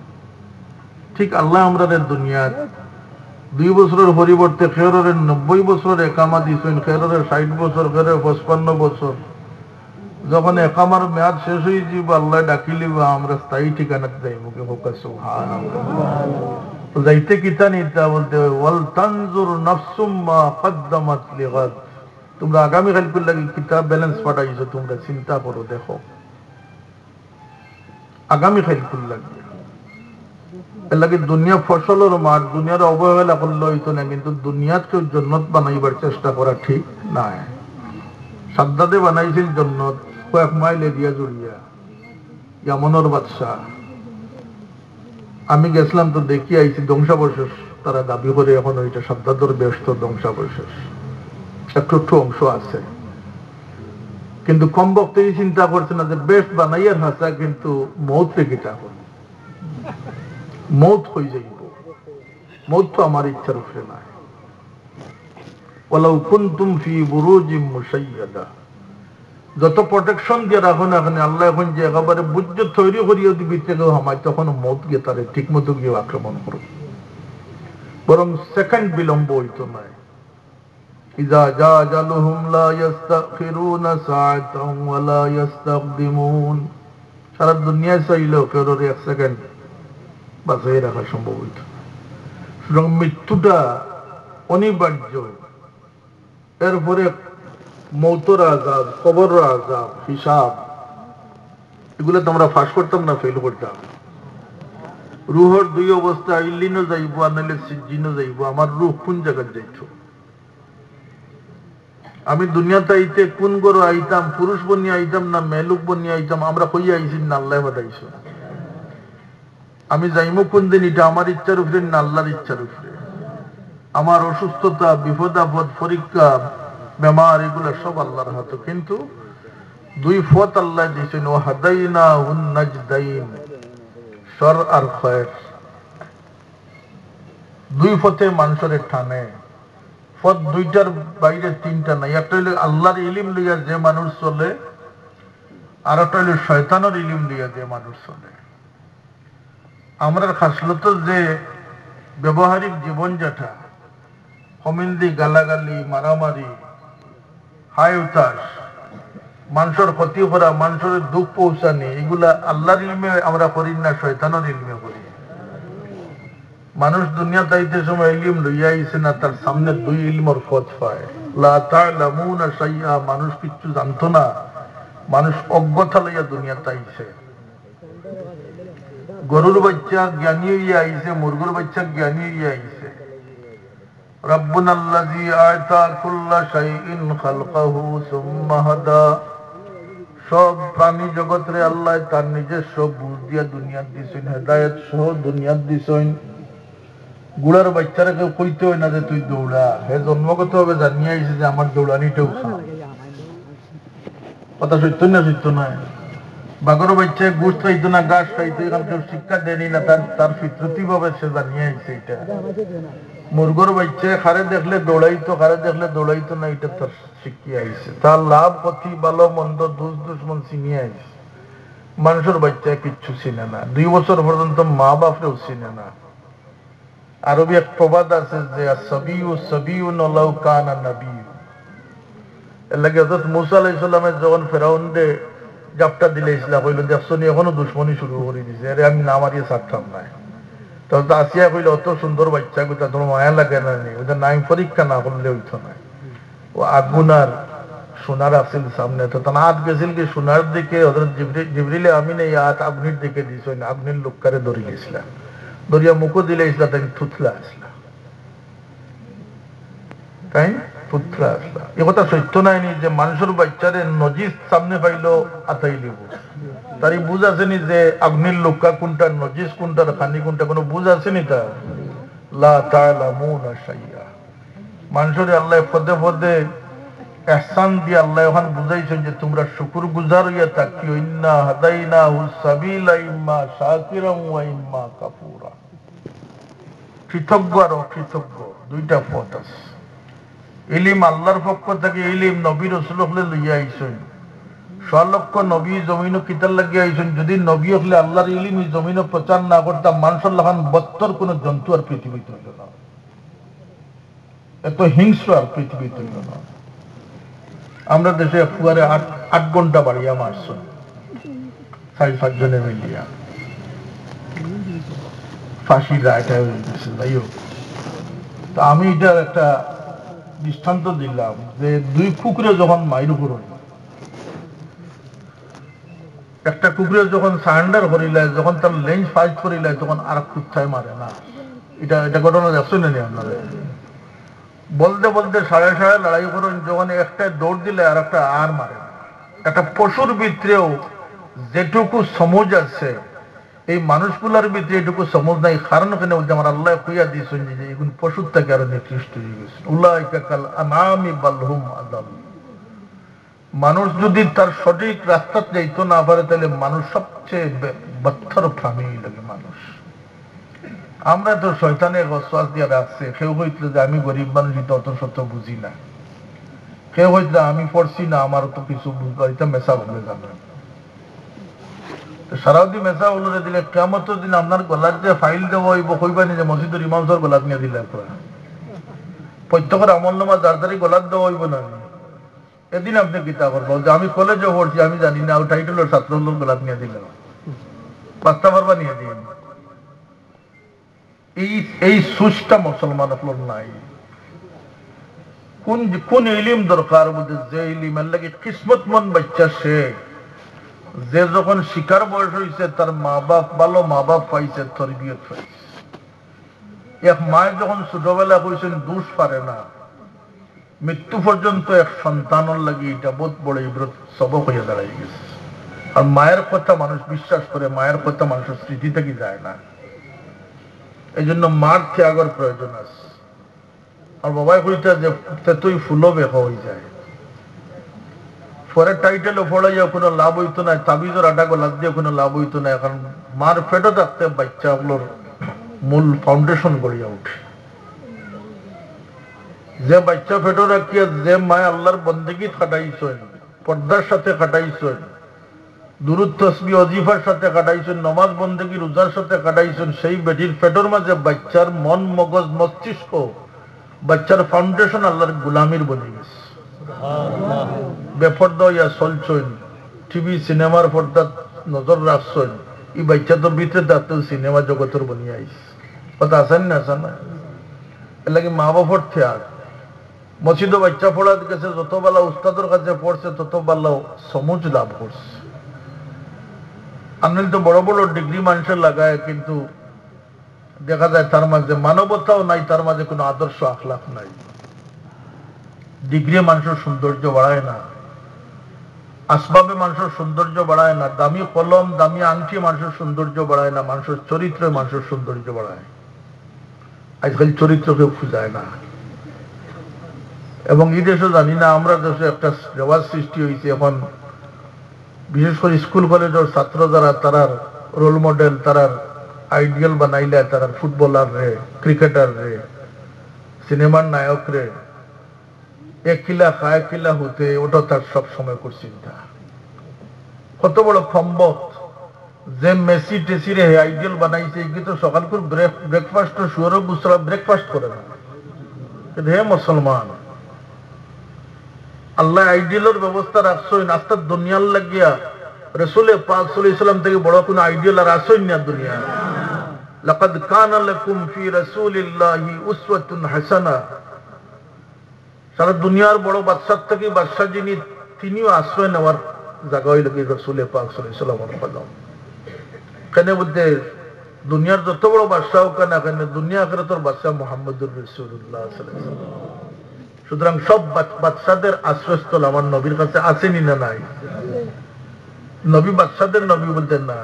ঠিক আল্লাহ আমাদের দুনিয়ার 2 বছরের পরিবর্তে খেররের 90 বছরের একামা দিয়েছেন, খেররের 60 বছর, খেরের 55 বছর। যখন একামার মেয়াদ শেষ হয়ে যাব আল্লাহ ডাকিলিব আমরা স্থায়ী ঠিকানাতে যাইব। যাইতে কিতা নিতা বলতে ওয়াল তানজুর নাফসুম মা কদ্দামাত লিগাদ। তোমরা আগামী কালকের লাগি কিতাব ব্যালেন্স পাঠাইছো, তোমরা চিন্তা করো, দেখো আগামী কালকের লাগি। এর লাগে দুনিয়া ফসলের মাঠ, দুনিয়ার অবহেলা করলে হইতো না, কিন্তু দুনিয়াকে জন্নত বানাইবার চেষ্টা করা ঠিক নাই। সাদ্দাদে বানাইছিল জন্নত কয়েক মাইল এরিয়া জড়িয়া, ইয়ামনের বাদশাহ। আমি গেছিলাম তো দেখি আইছি ধ্বংসাবশেষ তারা দাবি করে, এখন ওইটা সাদ্দাদর ব্যস্ত ধ্বংসাবশেষ, একটু অংশ আছে। কিন্তু কম বক্তেই চিন্তা করছে না যে বেস্ট বানাইয়ার হাসা, কিন্তু মৌত থেকে চাপ, মৌত হয়ে যাইব। মৌত তো আমার ইচ্ছার উপরে নাই। ওয়ালাউ কুনতুম ফি বুরুজিম মুশাইয়াদা, যত প্রোটেকশন দিয়ে রাখো না এখানে, আল্লাহ এখন যে একেবারে বুঝ তৈরি করিয়ে দিবি থেকে আমার তখন মৌত গিয়ে তারে ঠিক মতো গিয়ে আক্রমণ করবে। বরং সেকেন্ড বিলম্ব হইতো নাই। ইযা জা আজালুহুম লা ইস্তাখিরুনা সাআতান ওয়া লা ইস্তাকদিমুন। সারা দুনিয়ায় চাইলেও কেউ 1 সেকেন্ড বাঁচাই রাখা সম্ভব হইত। সুতরাং মৃত্যুটা অনিবার্য। এরপরে মৌতর আযাব, কবর আযাব, হিসাব, এগুলো তো আমরা ফাঁস করতাম না, ফেল করতাম। রুহর 2 অবস্থা, ইল্লিনও যাইব আর নাহলে সিজ্জিনও যাইব। আমার রুহ কোন জায়গায় যাইত? আমি দুনিয়াতে আইতে কোন গরু আইতাম, পুরুষ বনিয়ে আইতাম না মেলুক বনিয়ে আইতাম? আমরা কই আইছি না আল্লাহ পাঠাইছো। আমি যাইমু কোন দিন, এটা আমার ইচ্ছার উপরে না আল্লাহর ইচ্ছার উপরে? আমার অসুস্থতা, বিপদ আপদ, পরীক্ষা, বেমার, এগুলো সব আল্লাহর হাতে। কিন্তু দুই পথ আল্লাহ দিয়েছেন, ও হাদাইনা হুন নাজদাইন, শর আর খয়ের। দুই পথে মানুষের টানে, পথ দুইটার বাইরে তিনটা নাই। একটা হইল আল্লাহর ইলিম লইয়া যে মানুষ চলে, আর একটা হইল শয়তানের ইলিম লইয়া যে মানুষ চলে। আমরা খাসলত যে ব্যবহারিক জীবন যেটা, হমিন্দি, গালাগালি, মারামারি, হাই উতাস, মানুষের ক্ষতি করা, মানুষের দুঃখ পৌঁছানি, এগুলা আল্লাহর ইলমে আমরা করি না, শয়তানের ইলমে করি। মানুষ দুনিয়া তাইতে সময় ইলিম লইয়া আইছে না, তার সামনে দুই ইলমর পথ পায়। লা তা'লামুনা শাইআ, মানুষ কিচ্ছু জানতো না, মানুষ অজ্ঞতা লইয়া দুনিয়া তাইছে। গরুর বাচ্চা জ্ঞানী হইয়া আইছে, মুরগুর বাচ্চা জ্ঞানী হইয়া আইছে। রাব্বুনাল্লাযী আ'তা কুল্লা শাইইন খালকাহু সুম্মা হাদা, সব প্রাণী জগৎরে আল্লাহ তার নিজস্ব বুঝ দিয়া দুনিয়া দিছেন, হেদায়েত সহ দুনিয়া দিছেন। গুড়ার বাচ্চারা কেউ কইতে হয় না যে তুই দৌড়া, হে জন্মগত ভাবে জানিয়ে আইছে যে আমার দৌড়ানিটাও কথা সত্য না, সত্য নয়। বাঘর বাচ্চা গোস খাইতো না, ঘাস খাইতো, এখান কেউ শিক্ষা দেয়নি না, তার ফিতরতি ভাবে সে জানিয়ে আইছে এটা। মুরগর বাচ্চা খারে দেখলে দৌড়াইতো, খারে দেখলে দৌড়াইতো না, এটা তার শিখিয়ে আইছে। তার লাভ ক্ষতি, ভালো মন্দ, দুষ দুশ্মন চিনিয়ে আইছে। মানুষের বাচ্চা কিচ্ছু চিনে না, 2 বছর পর্যন্ত মা বাপরেও চিনে না। আরবি এক প্রবাদ আছে যে সবিউ সবিউন লাউ কানা নবী। এর লাগে হযরত মুসা আলাইহিস সালামের যখন ফেরাউন দে জাপটা দিলে ইসলাম হইল, দেখছো নি এখনো দুশ্মনী শুরু করে দিছে, আরে আমি না মারিয়ে ছাড়তাম না। তখন তো আসিয়া কইল, অত সুন্দর বাচ্চা কোথা, তোমার মায়া লাগে না নি? ওদের নাম পরীক্ষা না করলে হইতো না। ও আগুনার সোনার আসিল সামনে, তো তার হাত গেছিল কি সোনার দিকে, হযরত জিবরিল আমিন এই হাত আগুনের দিকে দিছ, আগুনের লোককারে ধরে গেছিলাম, দরিয়া মুখো দিলে ইসলা তাই থুতলা আসলা, তাই থুতলা আসলা। এ কথা সত্য নাইনি যে মানুষের বাচ্চারে নজিস সামনে পাইলো আতাই লিব, তারই বুঝ আসেনি যে আগ্নির লোকা কোনটা, নজিস কোনটা, খানি কোনটা, কোনো বুঝ আসেনি তার। লা তা'লামুনা শাইআ, মানুষের আল্লাহ পদে পদে ইহসান দিয়ে আল্লাহ ওখানে বুঝাইছেন যে তোমরা শুকর গুজার হইয়া থাকিও। ইন্না হাদাইনাহুস সাবিলা ইম্মা শাকিরান ওয়া ইম্মা কাফুরা, কৃতজ্ঞ আর অকৃতজ্ঞ দুইটা পথ আছে। ইলিম আল্লাহর পক্ষ থেকে, ইলিম নবী রাসূল হলে লইয়া আইছেন। স্বলক্ষ নবী জমিন কিতার লাগিয়ে আইছেন। যদি নবী হলে আল্লাহর ইলিম জমিন প্রচার না করতাম, মানুষের লাগান 72 কোন জন্তু আর পৃথিবীতে হইল না, এত হিংস্র আর পৃথিবীতে হইল না। আমরা দেশে ফুয়ারে 8 ঘন্টা বাড়িয়া মারছ 4-5 জনে মিলিয়া, ফাঁসি রায়টা হয়ে গেছে। যাই হোক, তা আমি এটার একটা দৃষ্টান্ত দিলাম যে 2 কুকুরে যখন মাইর উপর, একটা কুকুরে যখন সারেন্ডার করিলে, যখন তার লেন্স ফাইট করিলে, তখন আর কুত্তায় মারে না। এটা ঘটনা দেখছেন না আপনারা? বলতে বলতে সাড়ে লড়াই করেন, যখন একটা দৌড় দিলে আর একটা আর মারে না। একটা পশুর ভিতরেও যেটুকু সমজ আছে, এই মানুষগুলার ভিতরে এটুকু সমজ নাই। কারণ ওখানে আমার আল্লাহ কইয়া দিয়েছেন যে এখন পশুর থেকে আরো নিকৃষ্ট হয়ে গেছে। উলাইকা কাল আনামি বাল হুম আযাল। মানুষ যদি তার সঠিক রাস্তা যাইতো না পারে, তাহলে মানুষ সবচেয়ে বদ্ধর প্রাণী লাগে মানুষ। আমরা তো শয়তানের ওয়াসওয়াস দিয়ে রাখছে। কেউ হইতো যে আমি গরিব মানুষ, এটা অত সত্য বুঝি না। কেউ হইতো আমি পড়ছি না, আমার তো কিছু বুঝবো, এটা মেসা বলে যাবেন। সারাউদ্দি মেসা বলে দিলে কিয়ামতের দিন আপনার গলার যে ফাইল দেওয়া হইব, কইবানি যে মসজিদের ইমাম সাহেব গলাত নিয়ে দিলে প্রত্যেকের আমলনামা দাঁড়াতাড়ি গলাত দেওয়া হইব না। এদিন আপনি কিতা করবো যে আমি কলেজে পড়ছি, আমি জানি না, টাইটেলের ছাত্র লোক গলাত নিয়ে দিল, পাঁচটা পারবা নিয়ে দিন। এই সুচটা মুসলমান আপনার নাই। কোন ইলিম দরকার বলতে, যে ইলিমের লাগে কিসমত মন বাচ্চা সে, যে যখন শিকার বয়স হয়েছে, তার মা বাপ ভালো মা বাপ পাইছে, তরবিয়ত পাইছে। এক মায় যখন ছোটবেলা হয়েছেন দোষ পারে না, মৃত্যু পর্যন্ত এক সন্তানের লাগে এটা বহুত বড় ইবরত সবক হইয়া দাঁড়াই গেছে। আর মায়ের কথা মানুষ বিশ্বাস করে, মায়ের কথা মানুষের স্মৃতি থেকে যায় না। এই জন্য মার ত্যাগের প্রয়োজন আছে। আর বাবাই কইতা যে তুই ফুলও বেহ হয়ে যায়, পরে টাইটেলও পড়াইয়া কোনো লাভ হইতো না, তাবিজের আটা গোলাপ দিয়ে কোনো লাভ হইতো না। এখন মার পেটে থাকতে বাচ্চাগুলোর মূল ফাউন্ডেশন গড়িয়া উঠে। যে বাচ্চা পেটে রাখিয়া যে মায় আল্লাহর বন্দেগী খাটাইছেন, পর্দার সাথে খাটাইছেন, দুরুদ তসবিহ ওজিফার সাথে কাটাইছেন, নমাজ বন্দেগী রোজার সাথে কাটাইছেন, সেই বেটির পেটের মাঝে বাচ্চার মন মগজ মস্তিষ্ক, বাচ্চার ফাউন্ডেশন আল্লাহর গুলামির বনে গেছে। বেপর্দা ইয়া চলছেন, টিভি সিনেমার পর্দা নজর রাখছেন, এই বাচ্চা তো ভিতরে থাকতেও সিনেমা জগতের বনিয়ে আইস। কথা আছেন না? আসেন না? এর লাগে মা বাবার ত্যাগ। মসজিদে বাচ্চা পড়া গেছে, যত বেলা উস্তাদের কাছে পড়ছে তত বেলা সমুজ লাভ করছে। আমি তো বড় বড় ডিগ্রি মানুষের লাগায়, কিন্তু দেখা যায় তার মাঝে মানবতাও নাই, তার মাঝে কোনো আদর্শ আখলাক নাই। ডিগ্রি মানুষের সৌন্দর্য বাড়ায় না, আসবাবে মানুষের সৌন্দর্য বাড়ায় না, দামি কলম দামি আংটি মানুষের সৌন্দর্য বাড়ায় না, মানুষের চরিত্রে মানুষের সৌন্দর্য বাড়ায়। আজকাল চরিত্রকে খুঁজায় না। এবং এই দেশে জানি না, আমরা দেশে একটা রেওয়াজ সৃষ্টি হয়েছে এখন, বিশেষ করে স্কুল কলেজের ছাত্র যারা, তারার রোল মডেল, তারার আইডিয়াল বানাইলে তারার ফুটবলার রে, ক্রিকেটার রে, সিনেমার নায়ক রে, একিলা খায় কিলা হতে, ওটা তার সব সময় কর চিন্তা। কত বড় সম্ভব যে মেসি টেসি রে আইডিয়াল বানাইছে, এগুলো তো সকাল করে ব্রেকফাস্ট শুয়ারও গুছরা ব্রেকফাস্ট করে না। কিন্তু হে মুসলমান, আল্লাহ আইডিয়ালের ব্যবস্থা রাখছই, নাস্তার দুনিয়ার লাগিয়া রাসূলে পাক সাল্লাল্লাহু আলাইহি ওয়াসাল্লাম থেকে বড় কোন আইডিয়াল আর আসই না দুনিয়া। লাকাদ কানা লাকুম ফি রাসূলিল্লাহি উসওয়াতুন হাসানা। সারা দুনিয়ার বড় বাদশা থেকে বাদশা যিনি, তিনিও আশ্রয় নেওয়ার জায়গা হইল কি রাসূলে পাক সাল্লাল্লাহু আলাইহি ওয়াসাল্লামের কদম। কেন বলতে, দুনিয়ার যত বড় বাদশা হোক না কেন, দুনিয়া আখিরাতের বাদশা মুহাম্মদুর রাসূলুল্লাহ সাল্লাল্লাহু আলাইহি ওয়াসাল্লাম। সুতরাং সব বাদশাদের আশ্রয়স্থল আমার নবীর কাছে আসেনি না নাই? নবী বাদশাদের নবী বলতেন না।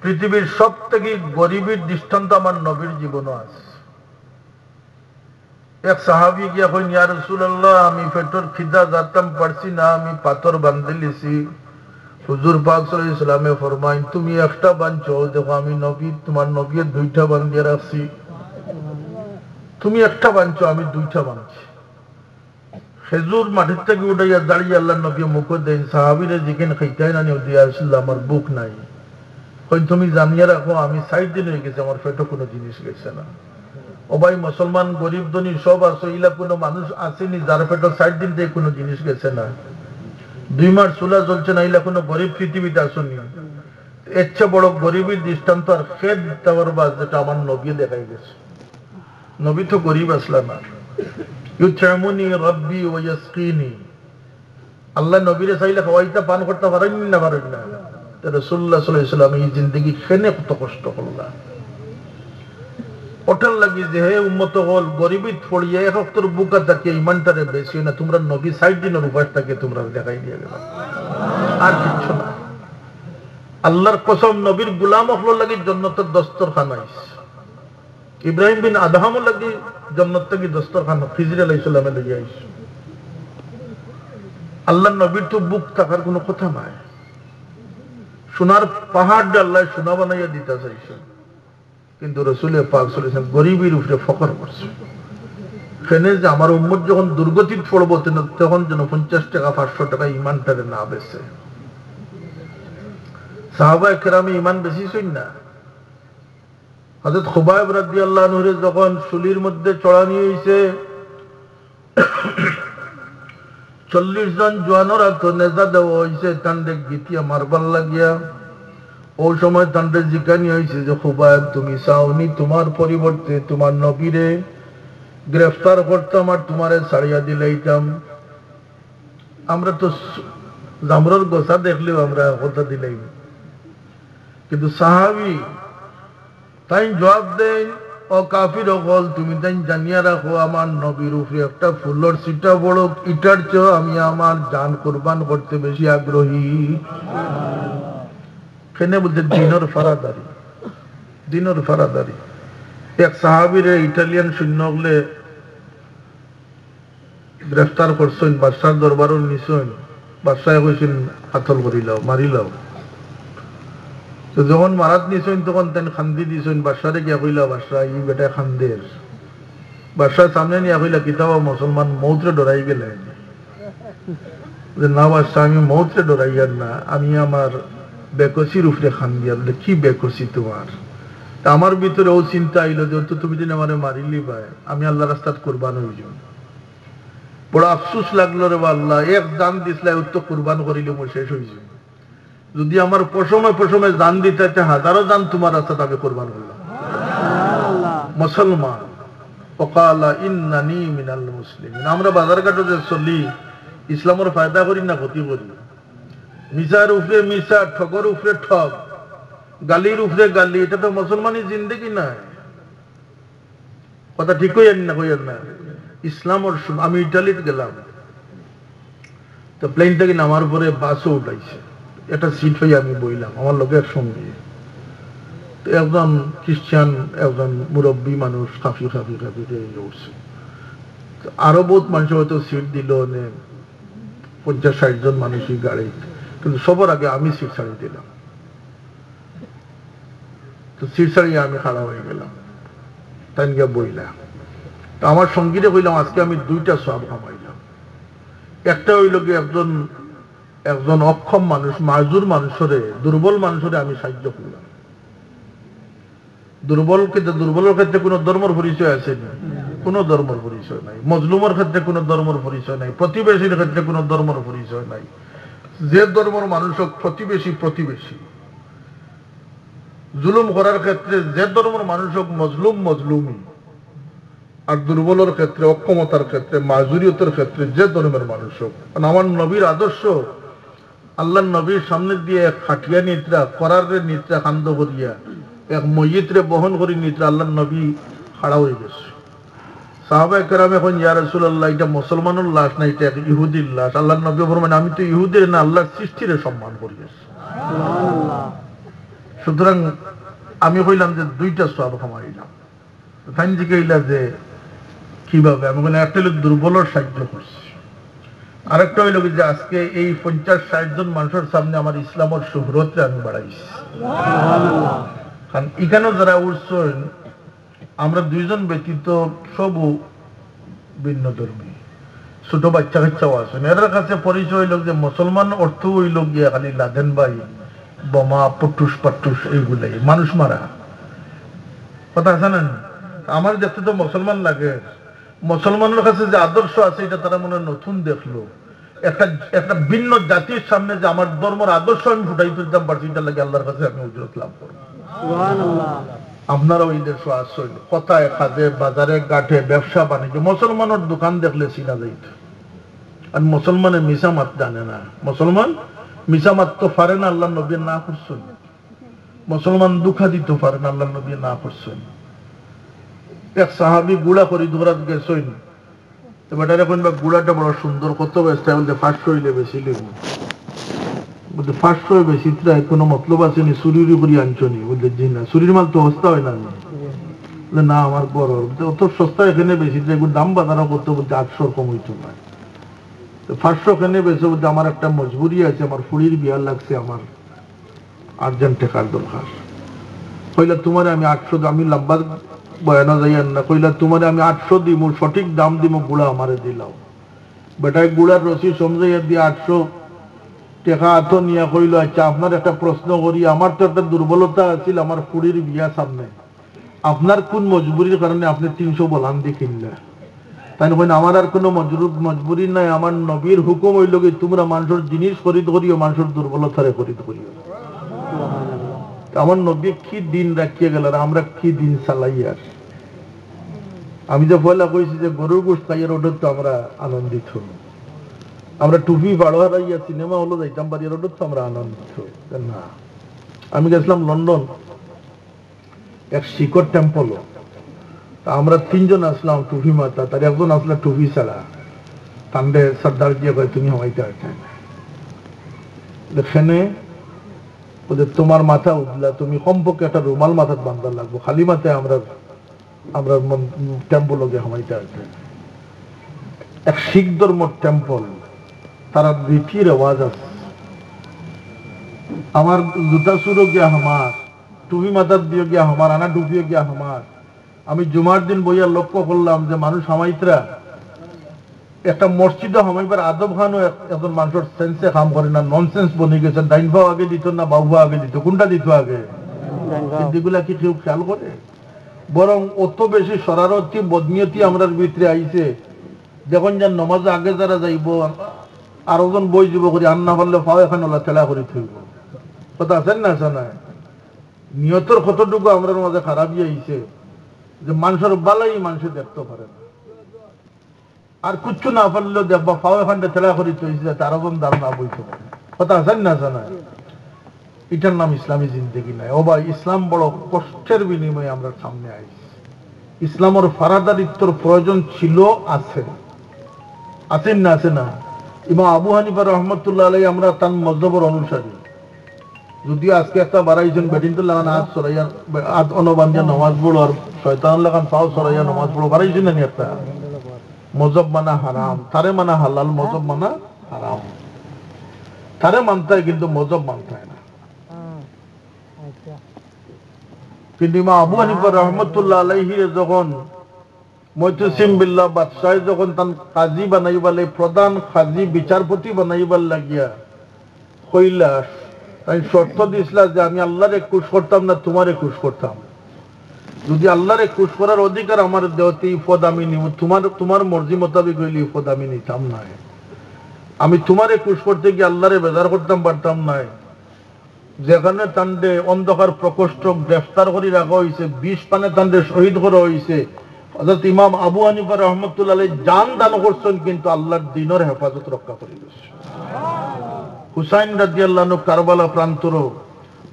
পৃথিবীর সব থেকে গরিবের দৃষ্টান্ত আমার নবীর জীবনও আছে। এক সাহাবী গিয়া কইন, ইয়া রাসূলুল্লাহ, আমি পেটের খিদা যাতাম পারছি না, আমি পাথর বান্ধে লিছি। হুজুর পাক সাল্লাল্লাহু আলাইহি ওয়াসাল্লামে ফরমাইন, তুমি একটা বাঁধছো, দেখো আমি নবী তোমার নবী দুইটা বান্ধিয়ে রাখছি। তুমি একটা বাঁধছো, আমি দুইটা বাঁধছি। খেজুর মাটির থেকে উঠাইয়া দাঁড়িয়ে আল্লাহ নবী মুখ দেন, সাহাবীরে যেখানে খাইতে না নিয়ে দিয়া রাসূলুল্লাহ, আমার বুক নাই। কই তুমি জানিয়ে রাখো, আমি 60 দিন হয়ে গেছে, আমার পেটে কোনো জিনিস গেছে না। ও ভাই, মুসলমান গরিব ধনী সব আছে, ইলা কোনো মানুষ আসেনি যার পেটে 60 দিন থেকে কোনো জিনিস গেছে না। 2 মাস চুলা জ্বলছে না, ইলা কোনো গরিব পৃথিবীতে আসেনি। এর চেয়ে বড় গরিবের দৃষ্টান্ত আর খেদ দেওয়ার বাস, যেটা আমার নবী দেখাই গেছে। নবী তো গরিব আসলা না। ইউত'আমুনি রাব্বি ওয়া ইয়াসকিনি। আল্লাহ নবীরে চাইলে খাওয়াইতে পান করতে পারেন না, পারেন না। রাসূলুল্লাহ সাল্লাল্লাহু আলাইহি ওয়াসাল্লাম এই জিন্দেগি খেনে কত কষ্ট করলা। ওটার লাগি যে হে উম্মত হল, গরিবিত পড়িয়ে এক অক্তর বুকা থাকে ইমানটারে বেশি না, তোমরা নবী 60 দিনের উপাসটাকে তোমরা দেখাই দিয়ে গেল, আর কিচ্ছু না। আল্লাহর কসম, নবীর গোলাম হল লাগি জান্নাতের দস্তরখান আইস। ইব্রাহিম বিন আদহাম লাগি জান্নাত থেকে দস্তরখান খিজির আলাইহিস সালামে লইয়া আইস। আল্লাহর নবীর তো বুক থাকার কোনো কথা নাই। সোনার পাহাড় আল্লাহ সোনা বানাইয়া দিতে চাইছে, কিন্তু রাসূল পাক সাল্লাল্লাহু আলাইহি ওয়াসাল্লাম গরিবের উপরে ফখর করছে। সেনে যে আমার উম্মত যখন দুর্গতির পড়বো, তখন যেন 50 টাকা 500 টাকা ইমানটারে না বেছে। সাহাবায়ে কেরামে ইমান বেশি ছিল না। হযরত খুবাইব রাদিয়াল্লাহু আনহু যখন শুলির মধ্যে চড়ানি হইছে, 40 জন জওয়ানরা তো নেজা দেওয়া হইছে, তান্ডে গিতিয়া মারবার লাগিয়া। ওই সময় তান্ডে জিজ্ঞানি হয়েছে যে, খুবাইব তুমি চাওনি তোমার পরিবর্তে তোমার নবীরে গ্রেফতার করতাম আর তোমারে ছাড়িয়া দিলাইতাম? আমরা তো জামরর গোসা দেখলেও আমরা কথা দিলাই, কিন্তু সাহাবী তাই জবাব দেন, ও কাফির হল, তুমি তাই জানিয়া রাখো, আমার নবীর উপরে একটা ফুলের ছিটা বড় ইটার চেয়েও আমি আমার জান কুরবান করতে বেশি আগ্রহী। কেনে বলতে, দিনের ফারাদারি, দিনের ফারাদারি। এক সাহাবীরে ইটালিয়ান সৈন্য হলে গ্রেফতার করছেন, বাদশার দরবারও নিছেন। বাদশাহে কইছেন কাতল করিলাও মারিলাও। তো যখন মারাত নিছেন তখন তেন খান্দি দিছেন বাদশারে গিয়া কইলা বাদশাহ ই বেটা খান্দের। বাদশাহ সামনে নিয়ে কইলা কিতাবা মুসলমান মৌতরে ডরাই গেলেন যে না বাদশাহ আমি মৌতরে ডরাইয়ার না, আমি আমার বেকসির উপরে খান্দিয়ার। কি বেকসি তোমার? তা আমার ভিতরে ও চিন্তা আইল যে তো তুমি দিন আমারে মারিলি ভাই, আমি আল্লাহ রাস্তাত কুরবান হইজ। বড় আফসুস লাগলো রে আল্লাহ, এক জান দিসলাই তো কুরবান করিলে মই শেষ হইছে। যদি আমার পশমে জান দিতে হাজারো জান তোমার রাস্তাত আমি কুরবান করলাম। মুসলমান ওকালা ইন্নানি মিনাল মুসলিমিন। আমরা বাজার ঘাটে যে চলি ইসলামের ফায়দা করি না ক্ষতি করি? মিসার উপরে মিসা, ঠগর উপরে ঠগ, গালির উপরে গালি, এটা তো মুসলমানের জিন্দেগি নাই। কথা ঠিক হইয়ান না হইয়ান না? ইসলামের আমি ইটালিতে গেলাম, তো প্লেন থেকে নামার পরে বাসও উঠাইছে, একটা সিট হয়ে আমি বইলাম আমার লোকের সঙ্গে। তো একজন খ্রিস্টান, একজন মুরব্বী মানুষ কাফি উঠছে। আরো বহুত মানুষ হয়তো সিট দিল 50-60 জন মানুষই গাড়ি, কিন্তু সবার আগে আমি সিট ছাড়িয়ে দিলাম। তো সিট ছাড়িয়ে আমি খাড়া হয়ে গেলাম, তাই গিয়ে বইলাম। তো আমার সঙ্গীরে কইলাম আজকে আমি 2টা সওয়াব কামাইলাম। একটা হইল কি একজন অক্ষম মানুষ, মাজুর মানুষরে, দুর্বল মানুষরে আমি সাহায্য করলাম। দুর্বলের ক্ষেত্রে কোন ধর্মের পরিচয় আছে না? কোন ধর্মের পরিচয় নাই। মজলুমের ক্ষেত্রে কোন ধর্মের পরিচয় নাই। প্রতিবেশীর ক্ষেত্রে কোন ধর্মের পরিচয় নাই। যে ধর্মের মানুষ হোক প্রতিবেশী। জুলুম করার ক্ষেত্রে যে ধর্মের মানুষ হোক মজলুমই, আর দুর্বলের ক্ষেত্রে, অক্ষমতার ক্ষেত্রে, মাজুরিয়তের ক্ষেত্রে যে ধর্মের মানুষ হোক। কারণ আমার নবীর আদর্শ, আল্লাহ নবীর সামনে দিয়ে খাটিয়া নিদ্রা করার নিদ্রা কান্দ করিয়া এক ময়িতরে বহন করি নিদ্রা আল্লাহ নবী খাড়া হয়ে গেছে। সাহাবায়ে কেরাম এখন ইয়া রাসূলুল্লাহ এটা মুসলমানের লাশ না, এটা এক ইহুদির লাশ। আল্লাহ নবী ফরমান আমি তো ইহুদির না, আল্লাহর সৃষ্টির সম্মান করি। সুবহানাল্লাহ। সুতরাং আমি কইলাম যে 2টা সওয়াব কামাইলাম। তাই জিজ্ঞাইলা যে কিভাবে? আমি বললাম একটা হলো দুর্বলের সাহায্য করছি, আরেকটা হইল যে আজকে এই 50-60 জন মানুষের সামনে আমার ইসলামের শুহরতরে আমি বাড়াইছি। কারণ এখানেও যারা উঠছেন আমরা 2 জন ব্যতীত সব ভিন্ন ধর্মী, ছোট বাচ্চা কাচ্চাও আছেন। এর কাছে পরিচয় হইল যে মুসলমান অর্থ হইল গিয়া খালি লাদেন ভাই, বোমা, পট্টুস এইগুলাই, মানুষ মারা। কথা আছে না? আমার দেখতে তো মুসলমান লাগে। মুসলমানের কাছে যে আদর্শ আছে এটা তারা মনে নতুন দেখলো। একটা ভিন্ন জাতির সামনে যে আমার ধর্মের আদর্শ আমি ফুটাই তুলতাম পারছি, এটা লাগে আল্লাহর কাছে আমি উজরত লাভ করবো। আপনারাও এই দেশ আসছেন, কথায় কাজে বাজারে ঘাটে ব্যবসা বাণিজ্য, মুসলমানের দোকান দেখলে চিনা যাইত। আর মুসলমানে মিসামাত জানে না। মুসলমান মিসামাত তো পারে না, আল্লাহ নবী না করছেন। মুসলমান দুঃখা দিতে পারে না, আল্লাহ নবী না করছেন। এক সাহাবি গুড়া করি ধরাত গেছেন, বেটার এখন গুড়াটা বড় সুন্দর, কত ব্যস্ত বলতে 500 হইলে বেশি লেবু, বলতে 500 বেশি কোনো মতলব আছে নি? চুরির করি আনছো নি? বলতে জি না। চুরির মাল তো সস্তা হয় না? না আমার বড় অত সস্তা এখানে বেশি, দাম বাজারও করতে বলতে 800 কম হইতো না। 500 এখানে বেশি বলতে আমার একটা মজবুরি আছে, আমার ফুড়ির বিয়ার লাগছে, আমার আর্জেন্ট টাকার দরকার। কইলা তোমার আমি 800, আমি লম্বা বয়ানা যাইয়ান না, কইলা তোমার আমি 800 দিব, সঠিক দাম দিব, গুড়া আমারে দিলাও। বেটায় গুড়ার রসি সমঝাইয়া দিয়ে 800 টাকা হাত নিয়ে কইল আচ্ছা আপনার একটা প্রশ্ন করি, আমার তো একটা দুর্বলতা আছিল, আমার ফুড়ির বিয়া সামনে, আপনার কোন মজবুরির কারণে আপনি 300 বলান দিয়ে কিনলে? তাই না? আমার আর কোনো মজবুরি নাই, আমার নবীর হুকুম হইল কি তোমরা মানুষের জিনিস খরিদ করিও, মানুষের দুর্বলতারে খরিদ করিও। আমার নবী কি দিন রাখিয়ে গেল, আমরা কি দিন চালাই। আর আমি যে পয়লা কইছি যে গরুর গোশত খাইয়ার ওটার তো আমরা আনন্দিত, আমরা টুপি বাড়োয়ারাইয়া সিনেমা হলো যাইতাম পারি, ওটার তো আমরা আনন্দিত না। আমি গেছিলাম লন্ডন, এক শিখর টেম্পল, আমরা 3 জন আসলাম টুপি মাতা, তার একজন আসলে টুপি ছাড়া, তান্ডে সর্দার দিয়ে কয় তুমি হমাইতে আসেন এখানে, ওদের তোমার মাথা উঠলা, তুমি কমপক্ষে একটা রুমাল মাথাত বান্ধার লাগবো, খালি মাথায় আমরা টেম্পল হমাইতে আসেন। এক শিখ ধর্ম টেম্পল, তারা রীতির আওয়াজ আছে। আমার জুতা সুরো গিয়া আমার, টুপি মাথার দিয়ে গিয়া আমার, আনা ডুবিয়ে গিয়া আমার। আমি জুমার দিন বইয়া লক্ষ্য করলাম যে মানুষ হামাইতরা একটা মসজিদে হামাইবার আদব খানও এখন মানুষের সেন্সে কাম করে না, ননসেন্স বনে গেছে। ডাইন ভাও আগে দিত না বাবু আগে দিত, কোনটা দিত আগে? কিন্তু এগুলা কি কেউ খেয়াল করে? বরং অত বেশি শরারতি বদনিয়তি আমরার ভিতরে আইছে, যখন যার নমাজ আগে যারা যাইব আর ওজন বই যাব করি আন্না পারলে পাও এখন ওলা ঠেলা করে থইব। কথা আছেন না আছে না? নিয়তর কতটুকু আমরা মাঝে খারাপই আইছে যে মানুষের বালাই মানুষে দেখতে পারে না, আর কিচ্ছু না পারলেও দেখবা পাও এখানটা ঠেলা করে থইছে তার ওজন দাম না বইতে পারে। কথা আছেন না আছে না? এটার নাম ইসলামী জিন্দগি নাই। ও ভাই, ইসলাম বড় কষ্টের বিনিময়ে আমরা সামনে আইছি। ইসলামের ফারাদারিত্বর প্রয়োজন ছিল, আছে, আছেন না আছে না? ইমাম আবু হানিফা রহমতুল্লাহ আলাইহি আমরা তার মযহবের অনুসারী। যদিও আজকে একটা বাড়াইছেন বেটিনতুল লাগান হাত সরাইয়া হাত অনবান্ধিয়া নামাজ পড়ো আর শয়তান লাগান পাও সরাইয়া নামাজ পড়ো, বাড়াইছেন না একটা? মযহব মানা হারাম, তারে মানা হালাল, মযহব মানা হারাম। তারে মানতে হয় কিন্তু মযহব মানতে হয় না। কিন্তু ইমাম আবু হানিফা রহমতুল্লাহ আলাইহি যখন মুতাসিম বিল্লাহ বাদশাহ যখন তান কাজী বানাইবালে, প্রধান কাজী বিচারপতি বানাইবার লাগিয়া কইলা, তাই শর্ত দিছিলা যে আমি আল্লাহরে খুশ করতাম না তোমারে খুশ করতাম। যদি আল্লাহরে খুশ করার অধিকার আমার দেওয়াতে এই পদ আমি নিব, তোমার মর্জি মোতাবেক হইলে এই পদ আমি নিতাম না। আমি তোমারে খুশ করতে গিয়ে আল্লাহরে বেজার করতাম পারতাম না। যেখানে তান্ডে অন্ধকার প্রকোষ্ঠ গ্রেফতার করে রাখা হয়েছে, 20 পানে তান্ডে শহীদ করা হয়েছে, হযরত ইমাম আবু হানিফা রহমতুল্লাহ আলাইহি জান দান করছেন কিন্তু আল্লাহর দ্বীনের হেফাজত রক্ষা করে গেছে। হুসাইন রাদিয়াল্লাহু আনহু কারবালা প্রান্তর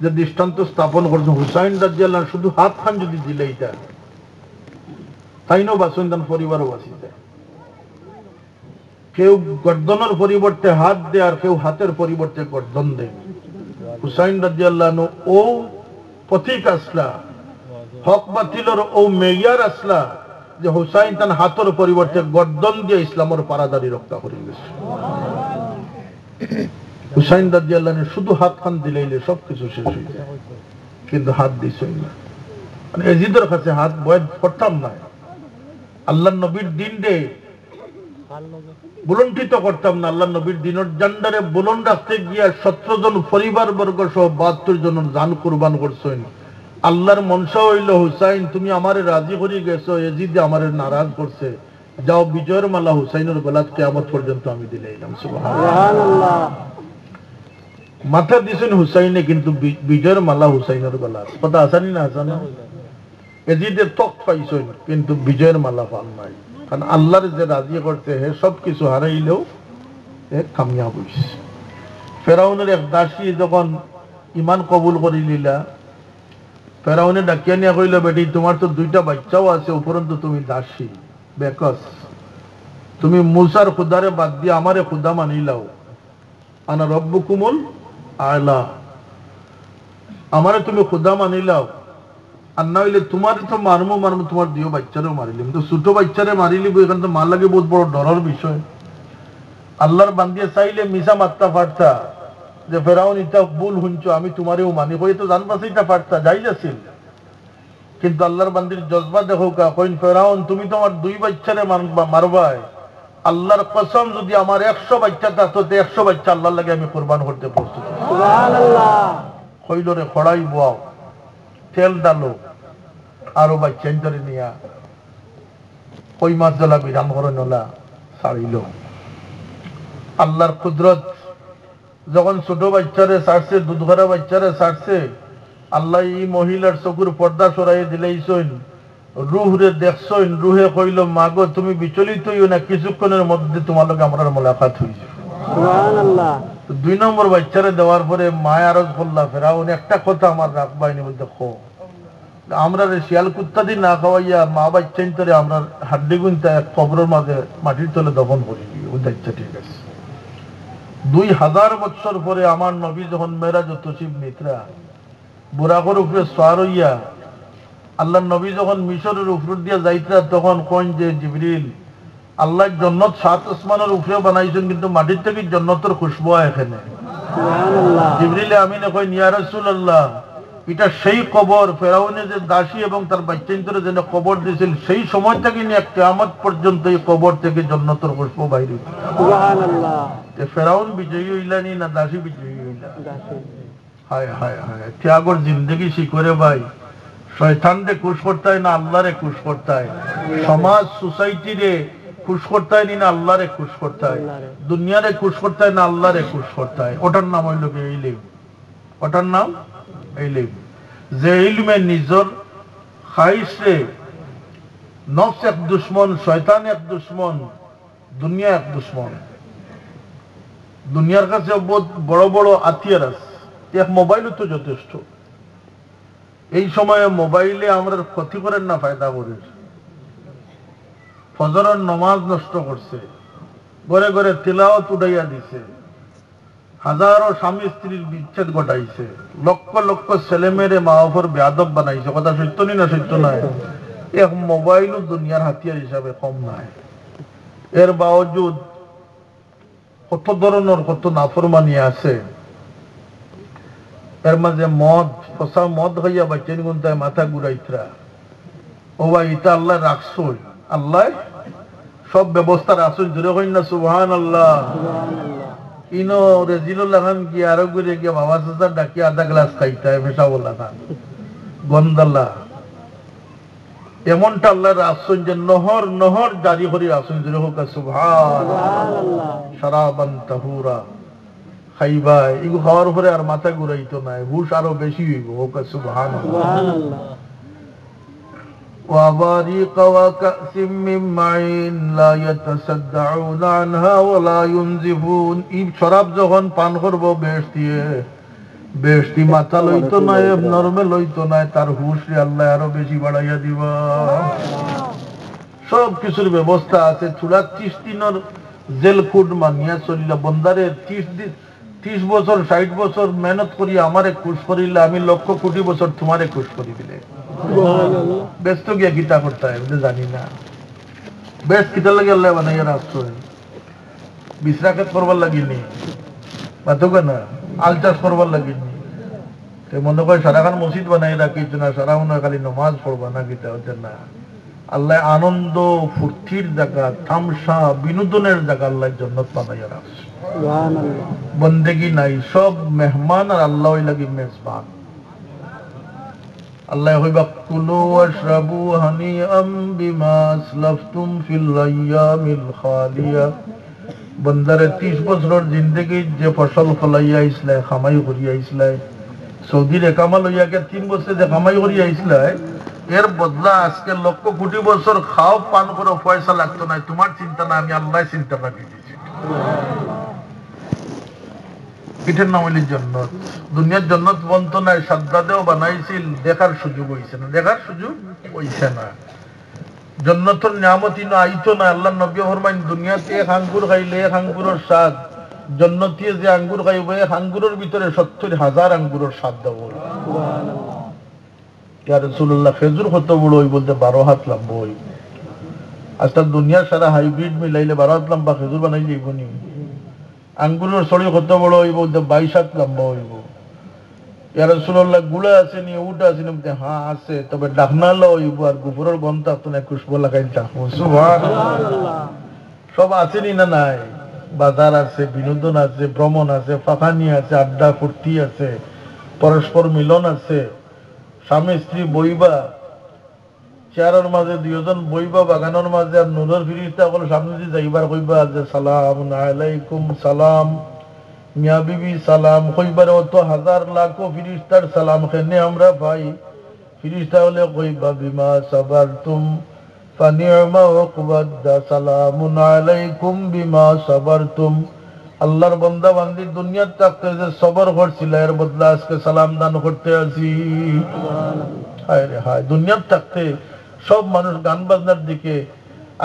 যে দৃষ্টান্ত স্থাপন করছেন, হুসাইন রাদিয়াল্লাহু শুধু হাত খান যদি দিলে এটা তাইনও বাঁচেন, তার পরিবারও বাঁচি যায়। কেউ গর্দনের পরিবর্তে হাত দেয় আর কেউ হাতের পরিবর্তে গর্দন দেয়। হুসাইন রাদিয়াল্লাহু আনহু ও পথিক আসলা, হক বাতিলের ও মেয়ার আসলা যে হুসাইন তার হাতের পরিবর্তে গর্দন দিয়ে ইসলামের পারাদারি রক্ষা করে গেছে। হুসাইন রাদিয়াল্লাহু আনহু শুধু হাত খান দিলেইলে সবকিছু শেষ হয়ে যায়, কিন্তু হাত দিছই না। মানে এজিদের কাছে হাত বয়দ করতাম না, আল্লাহ নবীর দিন রে বুলন্ডিত করতাম না। আল্লাহ নবীর দিনের জান্ডারে বুলন্দ রাখতে গিয়া 17 জন পরিবার বর্গ সহ 72 জন জান কুরবান করছেন। আল্লাহর মনসা হইল, হুসাইন তুমি আমারে রাজি করে গেছো, এজিদে আমারে নারাজ করছে, যাও বিজয়ের মালা হুসাইনের গলাত কিয়ামত পর্যন্ত আমি দিলাম। সুবহানাল্লাহ। মাথা দিছেন হুসাইনে, কিন্তু বিজয়ের মালা হুসাইনের গলাত। কথা আসানি না আসানা? এজিদের তক পাইছেন কিন্তু বিজয়ের মালা পান নাই, কারণ আল্লাহর যে রাজি করতে হে সব কিছু হারাইলেও কামিয়াব হইছে। ফেরাউনের এক দাসী যখন ইমান কবুল করে নিলা, ফেরাউনে ডাকিয়া নিয়া কইল, বেটি তোমার তো 2টা বাচ্চাও আছে, উপরন্তু তুমি দাসী বেকস, তুমি মুসার খুদারে বাদ দিয়ে আমারে খুদা মানিলাও, আনা রব্বুকুমুল আলা, আমারে তুমি খুদা মানিলাও। আর না হইলে তোমার তো মারমু তোমার 2 বাচ্চারও মারিলিম, তো ছোট বাচ্চারে মারিলিব, এখানে তো মার লাগে বহুত বড় ডরের বিষয়। আল্লাহর বান্দিয়ে চাইলে মিশা মাত্তা পারতা যে ফেরাউন ইটা ভুল শুনছো, আমি তোমারেও মানি, কই তো জানবাস এটা পারতা, যাই যাচ্ছিল। কিন্তু আল্লাহর বান্দির জজবা দেখো কা, কইন ফেরাউন তুমি তোমার 2 বাচ্চারে মারবাই, আল্লাহর কসম যদি আমার 100 বাচ্চা থাকতো 100 বাচ্চা আল্লাহর লাগে আমি কোরবান করতে প্রস্তুত। সুবহানাল্লাহ। কইল রে খড়াই বাও, তেল ডালো, আরো বাচ্চা ধরে নিয়া কই মাছ জ্বালা বিরাম করে নলা ছাড়িল। আল্লাহর কুদরত, যখন ছোট বাচ্চারে ছাড়ছে, দুধ ভরা বাচ্চারে ছাড়ছে, আল্লাহ এই মহিলার চকুর পর্দা সরাই দিলেইছেন, রুহরে দেখছেন, রুহে কইল মাগো তুমি বিচলিত হইও না, কিছুক্ষণের মধ্যে তোমার লগে আমার মোলাকাত হইছে। সুবহানাল্লাহ। 2 নম্বর বাচ্চারে দেওয়ার পরে মায় আরজ করলা, ফেরাউন একটা কথা আমার রাখবাইনি, বলতে খো আমরা শিয়াল কুত্তা দিয়ে না খাওয়াইয়া মা বাচ্চা তরে আমরা হাড্ডি গুনতে এক কবরের মাঝে মাটির তলে দফন করি, আচ্ছা ঠিক আছে। 2000 বছর পরে আমার নবী যখন মেরাজ তসিব নিত্রা বুরাকর উপরে সোয়ার হইয়া আল্লাহ নবী যখন মিশরের উপর দিয়া যাইতা, তখন কোন যে জিবরিল আল্লাহ জন্নত 7 আসমানের উপরে বানাইছেন, কিন্তু মাটির থেকে জন্নতের খুশবু এখানে। জিবরিল আমিন কই ইয়া রাসূলুল্লাহ, এটা সেই কবর ফেরাউনে যে দাসী এবং তার বাচ্চাদের জন্য কবর দিয়েছিল, সেই সময় থেকে নিয়ে কিয়ামত পর্যন্ত এই কবর থেকে জন্নতের খুশবু বাইরে। সুবহানাল্লাহ। তে ফেরাউন বিজয়ী হইলানি না দাসী বিজয়ী হইলা? দাসী। হায় হায় হায়, ত্যাগর জিন্দগি শিখরে ভাই। শয়তানরে খুশ করতে হয় না আল্লাহরে খুশ করতে হয়? সমাজ সোসাইটি রে খুশ করতে হয় না আল্লাহরে খুশ করতে হয়? দুনিয়ারে খুশ করতে হয় না আল্লাহরে খুশ করতে হয়? ওটার নাম হইল কি ইলম। ওটার নাম ইলম। যে ইলমে নিজর খাইশ রে, নফস এক দুশ্মন, শয়তান এক দুশ্মন, দুনিয়া এক দুশ্মন। দুনিয়ার কাছে বহুত বড় বড় আতিয়ার আছে, এক মোবাইলও তো যথেষ্ট। এই সময়ে মোবাইলে আমরা ক্ষতি করেন না ফায়দা করে? ফজরের নমাজ নষ্ট করছে, ঘরে ঘরে তিলাওয়াত উঠাইয়া দিছে, হাজারো স্বামী স্ত্রীর বিচ্ছেদ ঘটাইছে, লক্ষ লক্ষ ছেলে মেয়েরে মা বাবার বেয়াদব বানাইছে। কথা সত্য নি না সত্য নয়? এক মোবাইলও দুনিয়ার হাতিয়ার হিসাবে কম নাই। এর বাওজুদ কত ধরনের কত নাফরমানি আছে। এর মাঝে মদ, ফসা মদ হইয়া বাচ্চেন গুনতায় মাথা ঘুরাইতরা। ও ভাই, এটা আল্লাহ রাখছই, আল্লাহ সব ব্যবস্থা রাখছই। জোরে কইন না সুবহানাল্লাহ। ইনো রেজিলুল্লাহ খান কি আরো ঘুরে গিয়ে বাবা চাচা ডাকি আধা গ্লাস খাইতে ফেসাবুল্লাহ খান গন্দাল্লাহ। এমনটা আল্লাহ রাখছই যে নহর নহর জারি করি রাখছই। জোরে হোক সুবহানাল্লাহ। শারাবান তাহুরা খাইবা, এগু খাওয়ার পরে আর মাথা ঘুরাইতো নাই, হুশ আরো বেশি হইব। হোক সুবহানাল্লাহ। وأباريق وكأس من معين لا يتصدعون عنها ولا ينزفون। এই শরাব যখন পান করব বেশতি মাথা লইতো না, নরমে লইতো না, তার হুশ রে আল্লাহ আরো বেশি বাড়াইয়া দিবা। সব কিছুর ব্যবস্থা আছে। চূড়া 30 দিনের জেল কোড মানিয়া চলিলা বন্দারে 30 বছর 60 বছর মেহনত করি আমারে খুশ করিলে, আমি লক্ষ কোটি বছর তোমারে খুশ করি দিলে। ব্যস্ত গিয়া গীতা করতে হয় জানি না। বেশ কিতা লাগে আল্লাহ বানাইয়া রাখছো, বিশ্রাকাত করবার লাগিনি, বাতুক না আল চাষ করবার লাগিনি। মনে করে সারাখান মসজিদ বানাই রাখিছ না, সারা মনে হয় খালি নমাজ পড়বা না, গীতা হচ্ছে না। আল্লাহ আনন্দ ফুর্তির জায়গা, তামসা বিনোদনের জায়গা আল্লাহ জন্নত বানাইয়া রাখছে। বন্দেগি নাই, সব মেহমান আর আল্লাহ লাগি মেজবান। আল্লাহ হইবা কুলু ওয়াশরাবু হানিআম বিমা আসলাফতুম ফিল আইয়ামিল খালিয়া। বন্দারে 30 বছরের জিন্দেগি যে ফসল ফলাইয়া আইসলাই, কামাই করিয়া আইসলাই, সৌদির একামা লইয়া 3 বছর যে কামাই করিয়া আইসলাই, এর বদলা আজকে লক্ষ কোটি বছর খাও পান করে পয়সা লাগতো না। তোমার চিন্তা না, আমি আল্লাহ চিন্তা রাখি দিয়েছি। পিঠের নাম হইলে জন্নত। দুনিয়ার জন্নত বন্ত নাই, সাদ্দাদেও বানাইছিল, দেখার সুযোগ হইছে না, দেখার সুযোগ হইছে না। জন্নতর নিয়ামতি না আইতো না। আল্লাহ নবী ফরমাইন, দুনিয়াতে এক আঙ্গুর খাইলে এক আঙ্গুরের স্বাদ, জন্নতে যে আঙ্গুর খাইব এক আঙ্গুরের ভিতরে 70,000 আঙ্গুরের স্বাদ দেব। ইয়া রাসূলুল্লাহ, খেজুর কত বড় হই? বলতে 12 হাত লম্বা হই। আজকাল দুনিয়ার সারা হাইব্রিড মিলাইলে 12 হাত লম্বা খেজুর বানাই যাইব নি? আঙ্গুরের ছড়ি কত বড় হইব? 22 হাত লম্বা হইব। ইয়া রাসূলুল্লাহ, গুলা আছে নি? উটা আছে নি? হ্যাঁ আছে, তবে ডাকনালা হইব আর গোবরের গন্ধ আপনি খুশবু লাগাই থাকবো। সুবহানাল্লাহ। সব আছে নি না নাই? বাজার আছে, বিনোদন আছে, ভ্রমণ আছে, ফাঁকানি আছে, আড্ডা ফুর্তি আছে, পরস্পর মিলন আছে, স্বামী স্ত্রী বইবা, চেয়ারের মাঝে 2 জন বইবা বাগানের মাঝে, আর নূরের ফিরিস্তা সকল সামনে দিয়ে যাইবার কইবা যে সালাম আলাইকুম, সালাম মিয়া বিবি সালাম কইবারে অত হাজার লাখো ফিরিস্তার সালাম খেনে আমরা পাই। ফিরিস্তা হলে কইবা বিমা সাবারতুম ফানিউমা ওয়াকবাদা সালামুন আলাইকুম বিমা সাবারতুম। আল্লাহর বান্দা বান্দি দুনিয়ার থাকতে যে সবর করছিল, এর বদলা আজকে সালাম দান করতে আছি। হায় রে হায়, দুনিয়ার থাকতে সব মানুষ গান বাজনার দিকে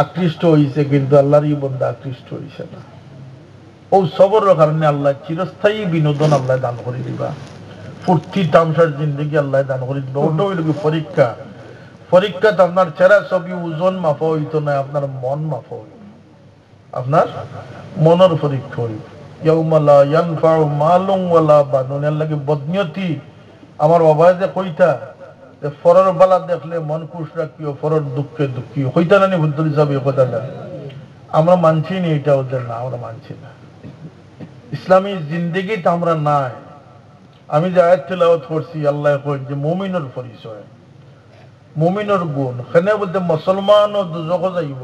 আকৃষ্ট হইছে, কিন্তু আল্লাহর এই বান্দা আকৃষ্ট হইছে না। ও সবরের কারণে আল্লাহ চিরস্থায়ী বিনোদন আল্লাহ দান করে দিবা, ফুর্তি তামসার জিন্দগি আল্লাহ দান করে দিবা। ওটা হইল পরীক্ষা। পরীক্ষাতে আপনার চেহারা ছবি ওজন মাপা হইতো না, আপনার মন মাপা হইত। আপনার মনের পরীক্ষা হইব। ইয়াউমা লা ইয়ানফাউ মালুন ওয়ালা বানুন, এর লাগি বদনিয়তি আমার বাবা যে কইতা যে ফরর বালা দেখলে মন খুশ রাখিও, ফরর দুঃখে দুঃখী হইতা না, বুদ্ধ হিসাবে কথা না। আমরা মানছি নি এটা, ওদের না, আমরা মানছি না। ইসলামী জিন্দেগিতে আমরা নাই। আমি যে আয়াত তেলাওয়াত করছি, আল্লাহ কই যে মুমিনের পরিচয়, মুমিনের গুণ, সেনে বলতে মুসলমান ও দুজক যাইব।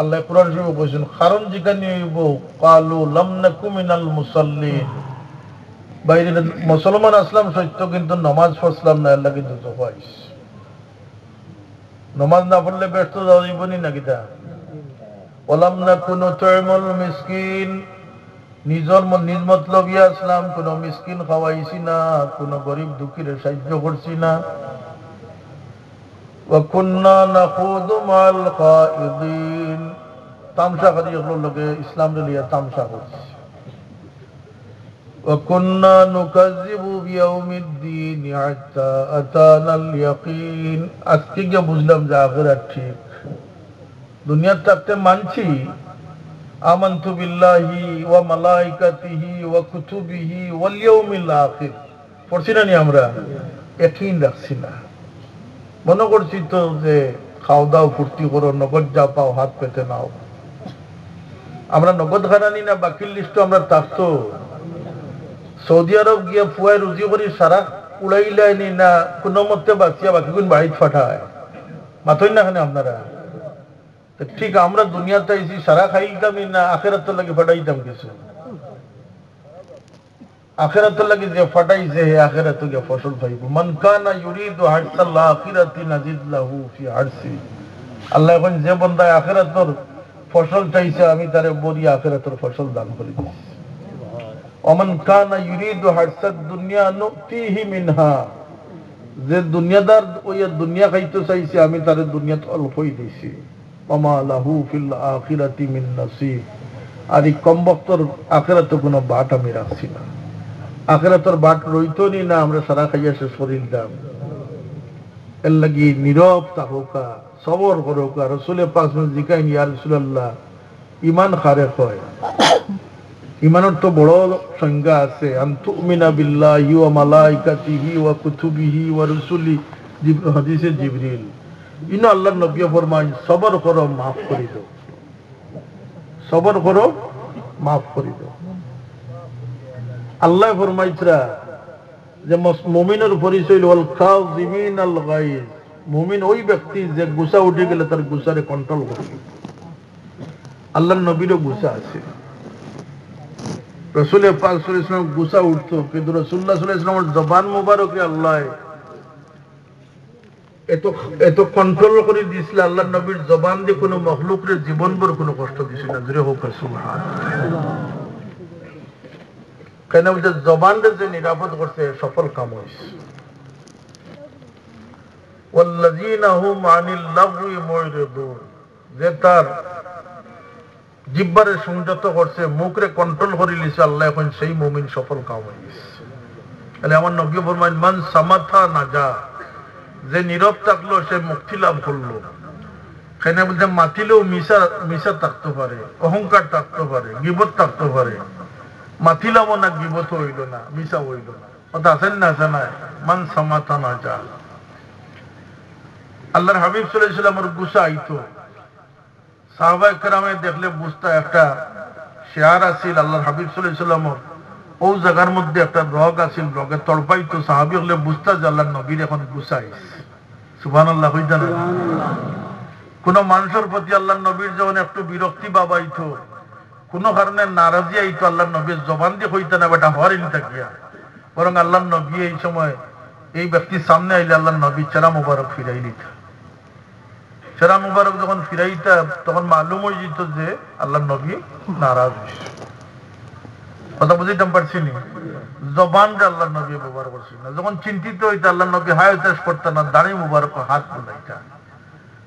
আল্লাহ কুরআন শরীফে কইছেন কারণ জিকানি হইব কালু লাম নাকু মিনাল মুসাল্লিন, বাইরে মুসলমান আসলাম সত্য কিন্তু নামাজ পড়লাম না, আল্লাহ কিন্তু দুজক আইস। নামাজ না পড়লে ব্যস্ত যাইবনি নাকি তা? ওয়ালাম নাকু নুতইমুল মিসকিন, নিজ মতলবিয়া আসলাম, কোন মিসকিন খাওয়াইছি না, কোন গরিব দুঃখীর সাহায্য করছি না। وَكُنَّا نَخُوضُ مَعَ الْخَائِضِينَ, তামসা করি এগুলোর লোকে ইসলাম লিয়া তামসা করছি। وَكُنَّا نُكَذِّبُ بِيَوْمِ الدِّينِ حَتَّى أَتَانَا الْيَقِينُ, আজকে গিয়ে বুঝলাম যে আখিরাত ঠিক। দুনিয়ার থাকতে মানছি আমানতু বিল্লাহি ওয়া মালাইকাতিহি ওয়া কুতুবিহি ওয়াল ইয়াউমিল আখির, পড়ছি না নি আমরা, ইয়াকিন রাখছি না। মনে করছি তো যে খাও দাও ফুর্তি করো, নগদ যা পাও হাত পেতে নাও। আমরা নগদ খানানি না, বাকির লিস্ট আমরা থাকতো। সৌদি আরব গিয়ে ফুয়ায় রুজি করি সারা উড়াইলাইনি না, কোনো মতে বাঁচিয়া বাকি কোন বাড়িতে ফাটায় মাথই না খানে আপনারা। ঠিক আমরা দুনিয়াতে আইছি সারা খাইতামই না, আখেরাত লাগে ফাটাইতাম কিছু। আখিরাত লাগি যে ফাটাইছে হে আখিরাত গিয়ে ফসল পাইব। মান কানা ইউরিদু হারসাল আখিরাতি নাজিদ লাহু ফি হারসি, আল্লাহ এখন যে বান্দা আখিরাতের ফসল চাইছে আমি তারে বড়ি আখিরাতের ফসল দান করে দিই। ওমান কানা ইউরিদু হারসাদ দুনিয়া নুতিহি মিনহা, যে দুনিয়াদার ওই দুনিয়া খাইতে চাইছে আমি তারে দুনিয়াতে অল্পই দিছি। ওমা লাহু ফিল আখিরাতি মিন নাসিব, আর এই কম বক্তর আখিরাতে কোনো বাট আমি রাখছি না। আখিরাতের বাট রইতো নি না, আমরা সারা খাইয়া শেষ করিল দাম। এর লাগি নীরব থাকুকা, সবর করুকা। রসুলের পাক জিকাইন ইয়া রাসূলুল্লাহ ইমান খারে হয়। ইমানের তো বড় সংজ্ঞা আছে, আনতুমিনা বিল্লাহি ওয়া মালাইকাতিহি ওয়া কুতুবিহি ওয়া রুসুলি, হাদিসে জিবরিল। ইনো আল্লাহর নবী ফরমান সবর করো মাফ করে দাও, সবর করো মাফ করে দাও। আল্লাহ ফরমাইতরা যে মুমিনের পরিচয় ওয়াল কাযিমিনাল গায়জ, মুমিন ওই ব্যক্তি যে গুসা উঠে গেলে তার গুসারে কন্ট্রোল করবে। আল্লাহর নবীরও গুসা আছে, রাসূল পাক সাল্লাল্লাহু আলাইহি ওয়াসাল্লাম গুসা উঠতো, কিন্তু রাসূলুল্লাহ সাল্লাল্লাহু আলাইহি ওয়াসাল্লামের জবান মুবারকে আল্লাহ এত কন্ট্রোল করে দিয়েছিল, আল্লাহর নবীর জবান দিয়ে কোনো মখলুকের জীবনভর কোনো কষ্ট দিছিল না। জোরে হোক সুবহানাল্লাহ। কেন বলছে জবানটা যে নিরাপদ করছে সফল কাম হয়েছে। ওয়াল্লাযীনা হুম আনিল লাগওয়ি মুরিদুন, যে তার জিহ্বারে সংযত করছে, মুখরে কন্ট্রোল করে লিছে আল্লাহ, এখন সেই মুমিন সফল কাম হয়েছে। তাহলে আমার নবী ফরমান মান সামাথা নাজা, যে নীরব থাকলো সে মুক্তি লাভ করলো। কেন বলছে মাতিলেও মিশা থাকতে পারে, অহংকার থাকতে পারে, গীবত থাকতে পারে। মাতিলাম না, গীবত হইল না, মিশা হইল না, কথা আছেন না? আছে না? মান সামাথা নাজা। আল্লাহর হাবিব সাল্লাল্লাহু আলাইহি ওয়াসাল্লামের গুসা আইতো, সাহাবায়ে কেরামে দেখলে বুঝতা। একটা শেয়ার আছিল আল্লাহর হাবিব সাল্লাল্লাহু আলাইহি ওয়াসাল্লামের, ও জায়গার মধ্যে একটা রগ আছিল, রগে তড়পাইতো। সাহাবী হলে বুঝতা যে আল্লাহর নবীর এখন গুসা আইছে। সুবহানাল্লাহ হইতা না? কোন মানুষের প্রতি আল্লাহর নবীর যখন একটু বিরক্তি বাবাইতো, কোন কারণে নারাজি আইতো, আল্লাহর নবীর জবান দিয়ে হইতা না বেটা হরিন থাকিয়া, বরং আল্লাহর নবী এই সময় এই ব্যক্তির সামনে আইলে আল্লাহর নবী চেরা মুবারক ফিরাই দিত। চেরা মুবারক যখন ফিরাইতা তখন মালুম হয়ে যেত যে আল্লাহর নবী নারাজ হয়েছে। কথা বুঝিতাম পারছি নি? জবানটা আল্লাহর নবী ব্যবহার করছিল না। যখন চিন্তিত হইতে আল্লাহর নবী হায় উতাস করতে না, দাঁড়িয়ে মুবারক হাত বুলাইতা।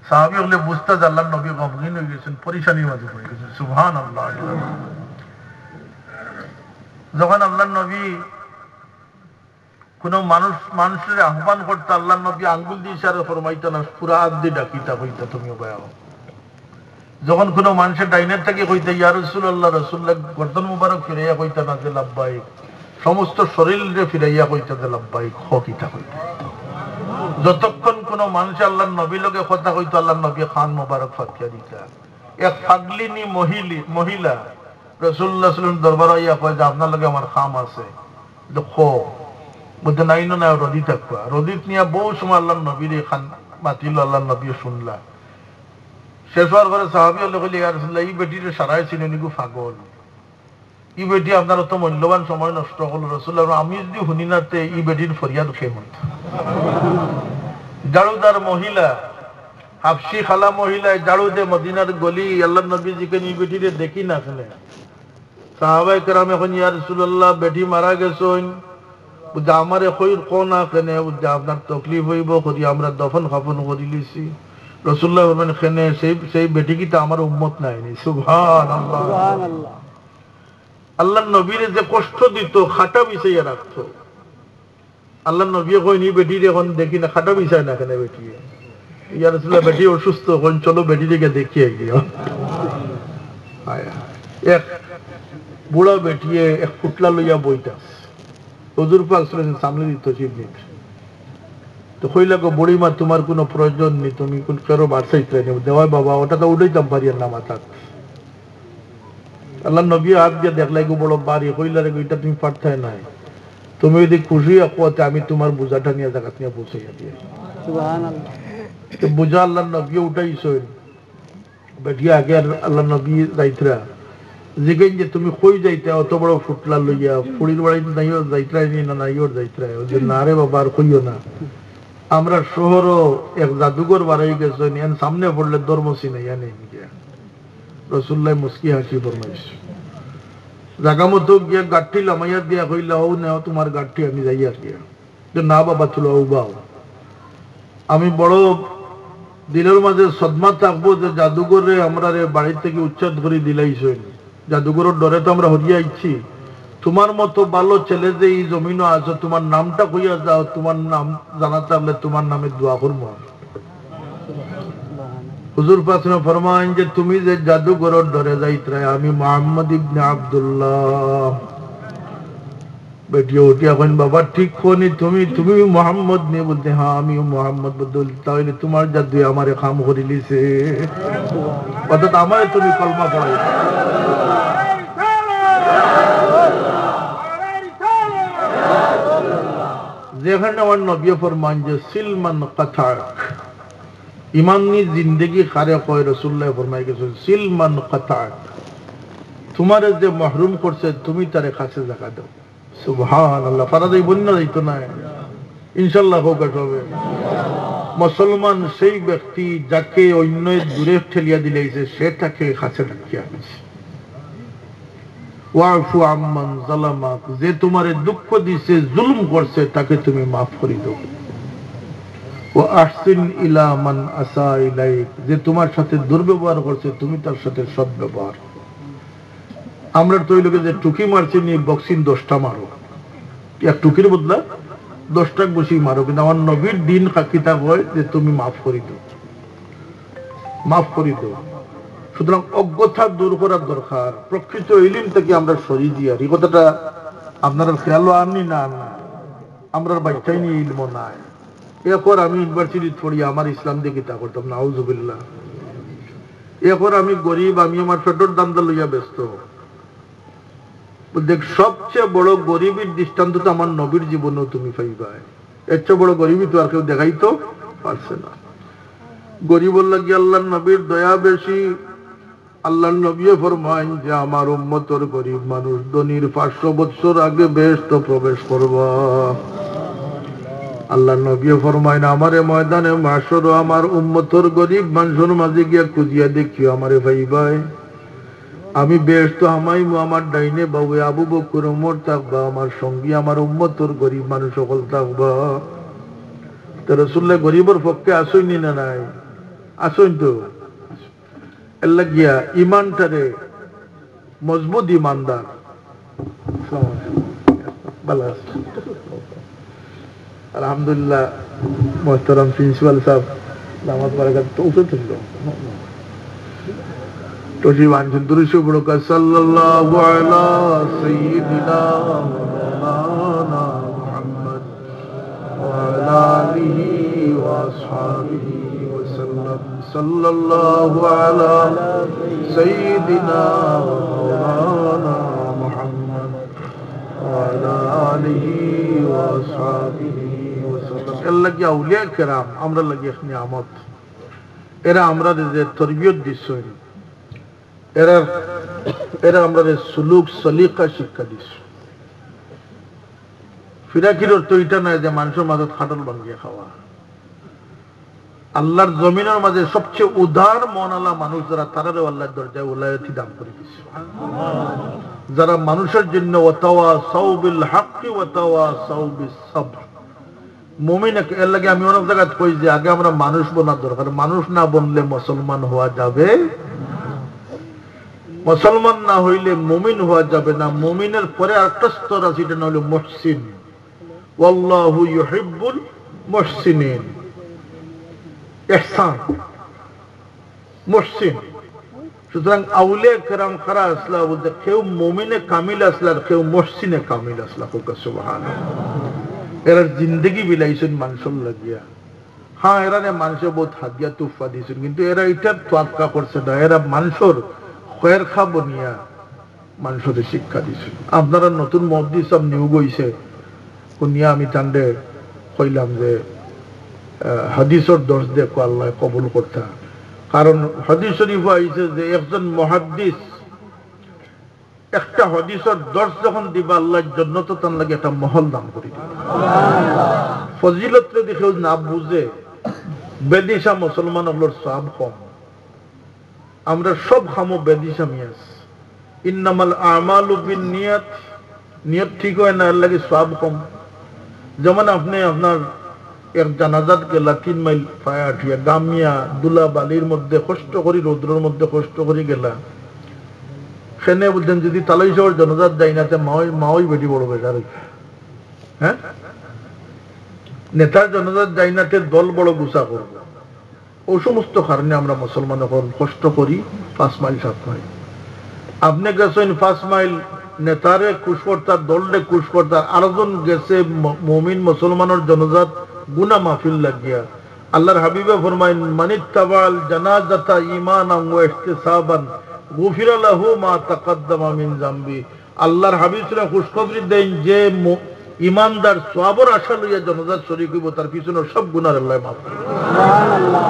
সাহাবী হলে বুঝতা যে আল্লাহর নবী গমগীন হয়ে গেছেন, পরিশানির মাঝে পড়ে গেছেন। সুবহানাল্লাহ। যখন আল্লাহর নবী কোন মানুষের আহ্বান করতে, আল্লাহর নবী আঙ্গুল দিয়ে ইশারা ফরমাইতো না, পুরা হাত দিয়ে ডাকিতা হইতা তুমি যখন কোনো মানুষের ডাইনের থেকে কইতে ইয়া রাসূলুল্লাহ, রাসূলুল্লাহ গর্দন মুবারক ফিরাইয়া কইতে না যে লাব্বাইক, সমস্ত শরীরে ফিরাইয়া কইতে যে লাব্বাইক, হকিতা কইতে। যতক্ষণ কোন মানুষ আল্লাহর নবী লগে কথা কইতো, আল্লাহর নবী খান মুবারক ফাতিয়া দিতা। এক ফাগলিনী মহিলা রাসূলুল্লাহ সাল্লাল্লাহু আলাইহি ওয়াসাল্লাম দরবার আইয়া কয় যে আপনার লগে আমার খাম আছে, দেখো বলতে নাই না রদি থাকবা। রদিত নিয়ে বহু সময় আল্লাহর নবীর খান মাতিল, আল্লাহর নবী শুনলা। শেষ হওয়ার পরে সাহাবী হলে কইলে ইয়া রাসূলুল্লাহ, এই বেটির সারাই চিনি পাগল, এই বেটি আপনার অত মূল্যবান সময় নষ্ট করলো। রাসূলুল্লাহ, আমি যদি শুনি না তে এই বেটির ফরিয়াদ কেমন। জাড়ুদার মহিলা, হাফসি খালা মহিলায় জাড়ু দে মদিনার গলি, আল্লাহর নবী জিকে এই বেটিরে দেখি না খেলে। সাহাবায়ে কেরাম এখন ইয়া রাসূলুল্লাহ বেটি মারা গেছেন, বুঝা আমারে কইর কোনা কেনে, বুঝা আপনার তকলিফ হইব করি আমরা দফন খাফন করি লিছি। রাসূলুল্লাহ বলেন খেনে সেই বেটি কি তো আমার উম্মত নাই। সুবহানাল্লাহ, সুবহানাল্লাহ। আল্লাহর নবীরে যে কষ্ট দিত, খাটা বিছাইয়া রাখতো। আল্লাহর নবী কইনি বেটির এখন দেখি না, খাটা বিছায় না কেন বেটি। ইয়া রাসূলুল্লাহ বেটি অসুস্থ, কোন চলো বেটি দিকে দেখিয়ে গিয়া। এক বুড়া বেটিয়ে এক ফুটলা লইয়া বইতা হুজুর পাক সাল্লাল্লাহু সামনে দিত চিবনি। তো কইলা গো বুড়ি মা, তোমার কোনো প্রয়োজন নেই, তুমি কোন কারো বাসাইতে নেই দেওয়াই বাবা, ওটা তো উঠাইতাম পারি না মাথা। আল্লাহর নবী হাত দিয়ে দেখলাই গো বড় বাড়ি, কইলা রে এটা তুমি পারতাই নাই, তুমি যদি খুশি আকোতে আমি তোমার বোঝাটা নিয়ে জায়গা নিয়ে পৌঁছাইয়া দিয়ে। সুবহানাল্লাহ। তো বোঝা আল্লাহর নবী উঠাইছেন, বেটিয়া আগে আল্লাহর নবী যাইতরা জিগেন যে তুমি কই যাইতে অত বড় ফুটলা লইয়া, ফুড়ির বাড়ি নাইও যাইতরাই নি না নাইও যাইতরাই, ওই যে না রে বাবা আর কইও না, আমরা শহরও এক জাদুঘর বাড়াই গেছেন, এন সামনে পড়লে ধর্মসি নাই আনে গিয়া। রাসূলুল্লাহ মুস্কি হাসি ফরমাইছে, জাগা মতো গিয়া গাঠি লামাইয়া দিয়া কইলা, ও নেও তোমার গাঠি, আমি যাইয়া গিয়া। যে না বাবা তুলো বাও, আমি বড় দিলের মাঝে সদমা থাকবো যে জাদুঘরে আমরা রে বাড়ি থেকে উচ্ছেদ করে দিলাইছেন, জাদুঘরের ডরে তো আমরা হরিয়া ইচ্ছি, তোমার মতো ভালো ছেলে যে এই জমিনও আছো, তোমার নামটা কইয়া যাও, তোমার নাম জানা থাকলে তোমার নামে দোয়া করবো। হুজুর পাক ফরমায়েন যে তুমি যে জাদুঘরের ডরে যাইতরা, আমি মুহাম্মদ ইবনে আব্দুল্লাহ। বেটিয়া উঠিয়া কইন বাবা ঠিক কোনি, তুমি মুহাম্মদ নে? বলতে হ্যাঁ আমি মুহাম্মদ। বদল তাহলে তোমার জাদু আমারে কাম করে লিছে, অর্থাৎ আমারে তুমি কলমা পড়াই। যেখানে আমার নবী ফরমান যে সিলমান কাতাক, ইমাননি জিন্দেগি খারে কয়, রাসূলুল্লাহ ফরমাই গেছেন সিলমান কাতাক, তোমারে যে মাহরুম করছে তুমি তারে কাছে জায়গা দাও। সুবহানাল্লাহ। পারা যাইব না, যাইতো না ইনশাআল্লাহ হোক হবে। মুসলমান সেই ব্যক্তি যাকে অন্য দূরে ঠেলিয়া দিলেছে, সে তাকে কাছে ডাকিয়া আনছে। ওয়াফু আম্মান যালামাক, যে তোমারে দুঃখ দিছে জুলুম করছে তাকে তুমি মাফ করে দাও। ওয়া আহসিন ইলা মান আসা ইলাইক, যে তোমার সাথে দুর্ব্যবহার করছে তুমি তার সাথে সদ্ব্যবহার। আমরা তো ওই লোকে যে টুকি মারছি নি, বক্সিং 10টা মারো, এক টুকির বদলা 10টা বসি মারো, কিন্তু আমার নবীর দিন কিতাব হয় যে তুমি মাফ করে দাও, মাফ করে দাও। সুতরাং অজ্ঞতা দূর করার দরকার, প্রকৃত ইলম থেকে আমরা সরিয়ে দিয়ে। এই কথাটা আপনারা খেয়ালও আননি না, আমরা বাচ্চাই নিয়ে ইলম নাই। এরপর আমি ইউনিভার্সিটি পড়ি, আমার ইসলাম দিয়ে কিতাব করতাম না, আউযুবিল্লাহ। এরপর আমি গরিব, আমি আমার পেটর দান্দা লইয়া ব্যস্ত। দেখ সবচেয়ে বড় গরিবের দৃষ্টান্ত তো আমার নবীর জীবনেও তুমি পাইবা। এর চেয়ে বড় গরিবই তো আর কেউ দেখাইতো পারছে না। গরিব লাগি আল্লাহর নবীর দয়া বেশি। আল্লাহর নবী ফরমায় যে আমার উম্মতের গরিব মানুষ ধনীর 500 বছর আগে বেহেশত প্রবেশ করবা। আল্লাহর নবী ফরমায় না আমারে ময়দানে মাশর আমার উম্মতের গরিব মানুষের মাঝে গিয়া খুঁজিয়া দেখিও আমারে পাইবাই। আমি বেহেশত হামাইমু, আমার ডাইনে বাবু আবু বকর ওমর থাকবা, আমার সঙ্গী আমার উম্মতের গরিব মানুষ সকল থাকবা। তো রাসূলুল্লাহ গরিবের পক্ষে আসইনি না নাই? আসইন তো। আল্লাহ গিয়া ইমানটারে মজবুত ইমানদার। আলহামদুলিল্লাহ মোহতারাম প্রিন্সিপাল সাহেব নামাজ বারাকাত তো উঠে থাকলো। توجي عن جندري شبرك صلى الله على سيدنا مولانا محمد وعلى آله وأصحابه وسلم صلى الله على سيدنا مولانا محمد وعلى آله وأصحابه وسلم الله يا أولياء الكرام أمر الله يخني عمد এরা আমরা যে তরবিয়ত দিচ্ছি এরা আমরা সুলুক সলিকা শিক্ষা দিচ্ছি ফিরাকির অর্থ এটা নয় যে মানুষের মাঝে খাটল বানিয়ে খাওয়া আল্লাহর জমিনের মাঝে সবচেয়ে উদার মনালা মানুষ যারা তারাও আল্লাহর দরজায় উলায়তি দান করে দিচ্ছে যারা মানুষের জন্য ওয়াতাওয়াসাউ বিল হাক্কি ওয়াতাওয়াসাউ বিস সাবর মুমিন এর লাগে আমি অনেক জায়গায় কই যে আগে আমরা মানুষ বনার দরকার মানুষ না বনলে মুসলমান হওয়া যাবে মুসলমান না হইলে মুমিন হওয়া যাবে না মুমিনের পরে আরেকটা স্তর আছে এটা হলো মুহসিন ওয়াল্লাহু ইউহিব্বুল মুহসিনিন ইহসান মুহসিন সুতরাং আউলিয়া কেরাম কারা আসলা বলতে কেউ মুমিনে কামিল আসলা আর কেউ মুহসিনে কামিল আসলা সুবহানাল্লাহ এরা জিন্দগি বিলাইছেন মানুষের লাগিয়া হ্যাঁ এরা মানুষের বহুত হাদিয়া তুফা দিয়েছেন কিন্তু এরা এটা তোয়াক্কা করছে না এরা মানুষের খয়ের খা বনিয়া মানুষের শিক্ষা দিয়েছেন আপনারা নতুন মসজিদ সব নিয়োগ হয়েছে কোনিয়া আমি তান্ডে কইলাম যে হাদিসের দর্শ দেখো আল্লাহ কবুল করতা কারণ হাদিস শরীফ আইছে যে একজন মুহাদ্দিস একটা হাদিসের দর্শ যখন দিবা আল্লাহর জন্য তো তার লাগে একটা মহল দান করে দিবা ফজিলত দেখেও না বুঝে বেদিশা মুসলমান হলোর সওয়াব কম আমরা সব খামো বেদিশা মিয়াস ইন্নামাল আমালু বিন্নিয়াত নিয়ত ঠিক হয় না এর লাগে সওয়াব কম যেমন আপনি আপনার এক জানাজাত গেলা 3 মাইল পায়া উঠিয়া গামিয়া দুলা বালির মধ্যে কষ্ট করি রৌদ্রের মধ্যে কষ্ট করি গেলা সেনে বলছেন যদি তালাই শহর জনজাত যাই না মাওই বেটি বড় বেজার হ্যাঁ নেতার জনজাত যাই না দল বড় গুছা করব ও সমস্ত কারণে আমরা মুসলমান কষ্ট করি 5 মাইল 7 মাইল আপনি গেছেন 5 মাইল নেতারে খুশ করতার দলরে খুশ করতার আরেকজন গেছে মুমিন মুসলমানের জনজাত গুনাহ মাহফিল লাগিয়া আল্লাহর হাবিবে ফরমায়েন মানিত্তাবাল জানাজাতা ঈমানান ওয়া ইহতিসাবান গুফিরা লাহু মা তাকাদ্দামা মিন যামবি আল্লাহর হাবিব সাল্লাল্লাহু খুশখবরি দেন যে ঈমানদার সওয়াবের আশা লইয়া জনজাত শরীক হইব তার পিছনে সব গুনাহ আল্লাহ মাফ করে সুবহানাল্লাহ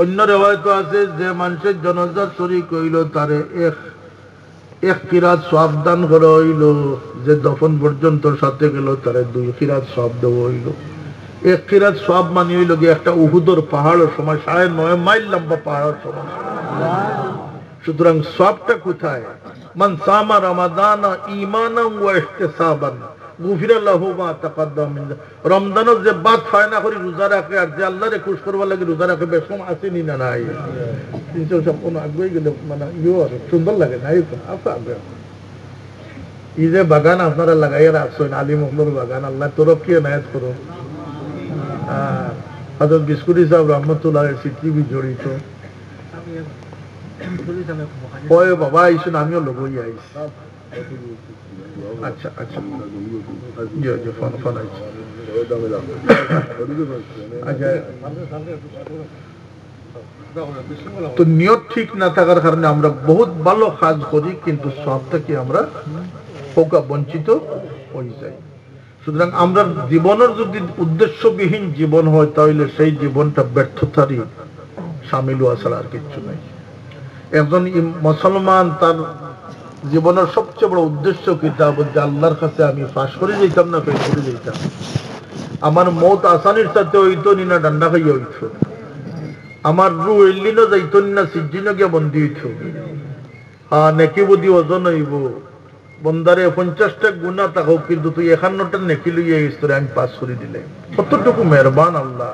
অন্য riwayat আছে যে মানুষের জনজাত শরীক হইল তারে এক কিরাত সওয়াব দান করা হইল যে দফন পর্যন্ত সাথে গেল তারে 2 কিরাত সওয়াব দেওয়া হইল এক কিরাত সওয়াব মানে হইল কি একটা উহুদের পাহাড়ের সমান 9.5 মাইল লম্বা পাহাড়ের সমান সুতরাং সওয়াবটা কোথায় মান সামা রমাদান ঈমানান ওয়া ইহতিসাবান গুফিরা লাহু মা তাকাদ্দাম মিন রমজানের যে বাদ ফায়না করি রোজা রাখে আর যে আল্লাহরে খুশ করবার লাগে রোজা রাখে বেশম আসেনি না নাই 356 আগে গেল মানে ইয়োর সুন্দর লাগে না এই আচ্ছা এই যে বাগান আপনারা লাগাইয়া রাখছেন আলী মোহাম্মদ বাগান আল্লাহ তরফ কি নায়াত করো হযরত বিস্কুটি সাহেব রহমাতুল্লাহ আলাইহি সিটিভি জড়িত ওই বাবা আইসুন আমিও লগই আইস আচ্ছা আচ্ছা জি ফোন আইছে আচ্ছা তো নিয়ত ঠিক না থাকার কারণে আমরা বহুত ভালো কাজ করি কিন্তু সবটা কি আমরা ফোকা বঞ্চিত হয়ে যাই সুতরাং আমরা জীবনের যদি উদ্দেশ্যবিহীন জীবন হয় তাহলে সেই জীবনটা ব্যর্থতারই শামিল হওয়া ছাড়া আর কিছু নাই একজন মুসলমান তার জীবনের সবচেয়ে বড় উদ্দেশ্য কিতাব যে আল্লাহর কাছে আমি ফাঁস করে যেতাম না ফেল করে যেতাম আমার মৌত আসানির সাথে হইতো না ডান্ডা খাইয়া হইতো আমার রু এলিনো যাইতো না সিজিনো গিয়া বন্দি হইতো নেকি বুদ্ধি ওজন হইব বন্দারে 50টা গুনাহ থাকো কিন্তু তুই 51টা নেকি লইয়া ইস্তরে আমি পাস করে দিলে কতটুকু মেহেরবান আল্লাহ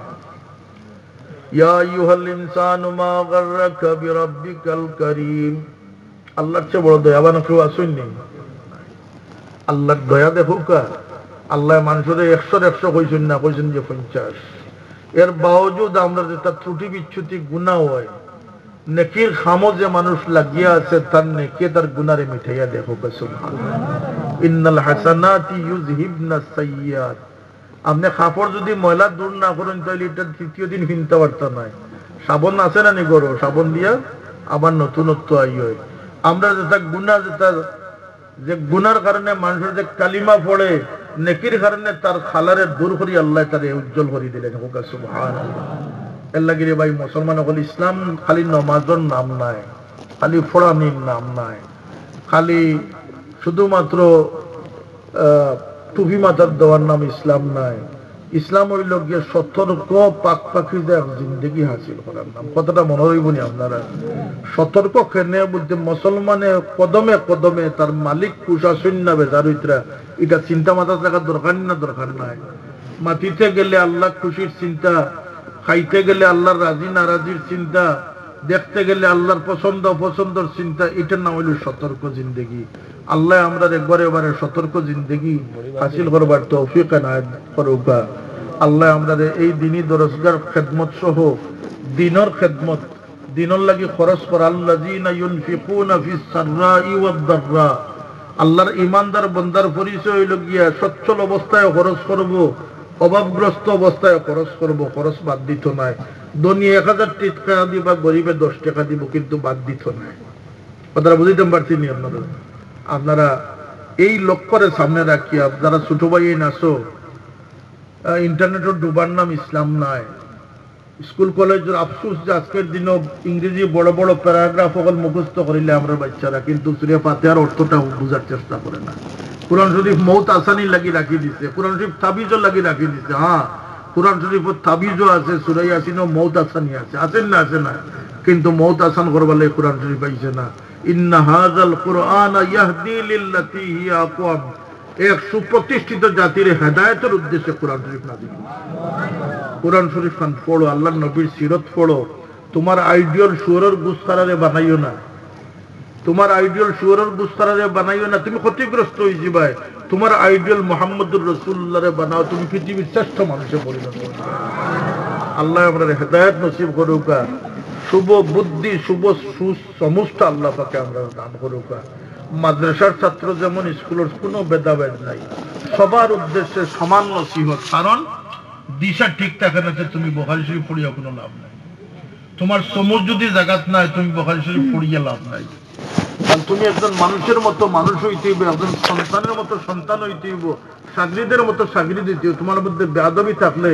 ইয়া আইয়ুহাল ইনসানু মা গাররাকা বিরাব্বিকাল কারীম আল্লাহর চেয়ে বড় দয়াবান কেউ আসেননি আল্লাহর দয়া দেখো কা আল্লাহ মানুষের 100 কইছেন না কইছেন যে 50 এর বাওজুদ আমরা যে তার ত্রুটি বিচ্যুতি গুনাহ হয় নেকির খামো যে মানুষ লাগিয়া আছে তার নেকি তার গুনারে মিঠাইয়া দেখো সুবহানাল্লাহ। ইন্নাল হাসানাতি ইউযহিবনা সাইয়্যাত। আপনি কাপড় যদি ময়লা দূর না করেন তাহলে এটা তৃতীয় দিন কিনতে পারতো না। সাবন আছে না নি গরো, সাবন দিয়া আবার নতুনত্ব আই হয়। আমরা যেটা গুনাহ যেটা যে গুনার কারণে মানুষের যে কালিমা পড়ে নেকির কারণে তার খালারে দূর করি আল্লাহ তারে উজ্জ্বল করে দিলেন সুবহানাল্লাহ। এর লাগি রে ভাই মুসলমান হল ইসলাম খালি নমাজের নাম নাই, খালি ফোড়ানির নাম নাই, খালি শুধুমাত্র টুপি মাথার দেওয়ার নাম ইসলাম নাই। ইসলাম হইল গিয়ে সতর্ক পাক পাখিদের জিন্দগি হাসিল করার নাম। কথাটা মনে রইবনি আপনারা। সতর্ক কেনে বলতে মুসলমানে কদমে কদমে তার মালিক কুশাসন না বেজার হইতরা এটা চিন্তা মাথা থাকার দরকার না দরকার নাই। মাটিতে গেলে আল্লাহ খুশির চিন্তা, খাইতে গেলে আল্লাহর রাজি নারাজির চিন্তা, দেখতে গেলে আল্লাহর পছন্দ অপছন্দর চিন্তা, এটার নাম হইল সতর্ক জিন্দগি। আল্লাহ আমরা একবারে এবারে সতর্ক জিন্দগি হাসিল করবার তৌফিক এনায়েত করুকা। আল্লাহ আমরা এই দিনই দরজগার খেদমত সহ দিনের খেদমত দিনের লাগি খরচ করা আল্লাযীনা ইউনফিকুনা ফিস সাররাই ওয়াদ দাররা। আল্লাহর ইমানদার বান্দার পরিচয় হইল গিয়া সচ্ছল অবস্থায় খরচ করব, অভাবগ্রস্ত অবস্থায় খরচ করব, খরচ বাদ দিত নাই। ধনী 1000 টাকা দিবা, গরিবে 10 টাকা দিব, কিন্তু বাদ দিত নাই। কথাটা বুঝিতে পারছি নি আপনারা? আপনারা এই লক্ষ্যরে সামনে রাখিয়া যারা ছোট ভাই নাচো ইন্টারনেটের ডুবার নাম ইসলাম নাই। স্কুল কলেজের আফসোস যে আজকের দিনও ইংরেজি বড় বড় প্যারাগ্রাফ সকল মুখস্থ করিলে আমরা বাচ্চারা, কিন্তু সূরা ফাতিহার অর্থটা বোঝার চেষ্টা করে না। কোরআন শরীফ মৌত আসানি লাগি রাখি দিছে, কোরআন শরীফ তাবিজও লাগি রাখি দিছে। হ্যাঁ, কোরআন শরীফের তাবিজও আছে, সূরা ইয়াসিনও মৌত আসানি আছে, আছেন না আছে না, কিন্তু মৌত আসান করবার লাগে কোরআন শরীফ পাইছে না। ইন্না হাযাল কুরআনা ইয়াহদি লিল্লাতী হিয়া আকওয়াম। এক সুপ্রতিষ্ঠিত জাতির হেদায়েতের উদ্দেশ্যে কোরআন শরীফ নাযিল হয়েছে। কোরআন শরীফ খান পড়ো, আল্লাহর নবীর সিরত পড়ো। তোমার আইডিয়াল শুয়োরের গুসখারারে বানাইও না, তোমার আইডিয়াল শুয়োরের গুসখারারে বানাইও না, তুমি ক্ষতিগ্রস্ত হয়ে যাবে। তোমার আইডিয়াল মুহাম্মদুর রাসূলুল্লাহরে বানাও, তুমি পৃথিবীর শ্রেষ্ঠ মানুষে পরিণত হবে। আল্লাহ আমাদের হেদায়েত নসিব করুকা, শুভ বুদ্ধি শুভ সমস্ত আল্লাহ পাকে আমরা দান করুকা। মাদ্রাসার ছাত্র যেমন স্কুলের কোনো ভেদাভেদ নাই, সবার উদ্দেশ্যে সমান নসিহত। কারণ দিশা ঠিক থাকে না, তুমি বুখারী শরীফ পড়িয়া কোনো লাভ নাই। তোমার সমুজ যদি জায়গাত নাই, তুমি বুখারী শরীফ পড়িয়া লাভ নাই। কারণ তুমি একজন মানুষের মতো মানুষ হইতে হইবে, একজন সন্তানের মতো সন্তান হইতে হইব, সাগরিদের মতো সাগরিদ হইতে হইব। তোমার মধ্যে বেয়াদবি থাকলে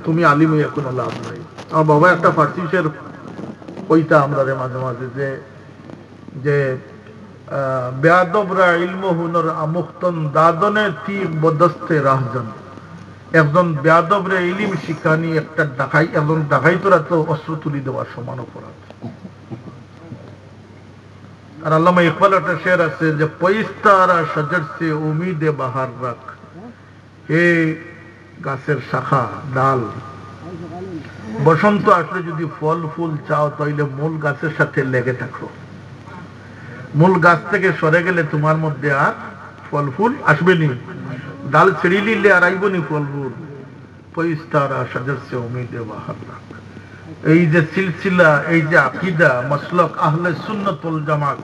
তুমি আলিম হইয়া কোনো লাভ নাই। আমার বাবা একটা ফার্সি শের কইতা আমরা মাঝে মাঝে যে বেয়াদবরা ইলম হুনর আমুখতন দাদনে তি বদস্তে রাহজন। একজন বেয়াদবরে ইলিম শিখানি একটা ডাকাই, একজন ডাকাইতরা তো অস্ত্র তুলি দেওয়ার সমান অপরাধ। আর আল্লামা ইকবাল একটা শের আছে যে পয়স্তারা শজর সে উমিদে বাহার রাখ। হে গাছের শাখা ডাল, বসন্ত আসলে যদি ফল ফুল চাও তাহলে মূল গাছের সাথে লেগে থাকো। মূল গাছ থেকে সরে গেলে তোমার মধ্যে আর ফল ফুল আসবে নি, ডাল ছেড়ে নিলে আর আইব নি ফল ফুল। পয়স্তারা শজর সে উমিদে বাহার রাখ। এই যে সিলসিলা, এই যে আকীদা মাসলক আহলে সুন্নাত ওয়াল জামাত,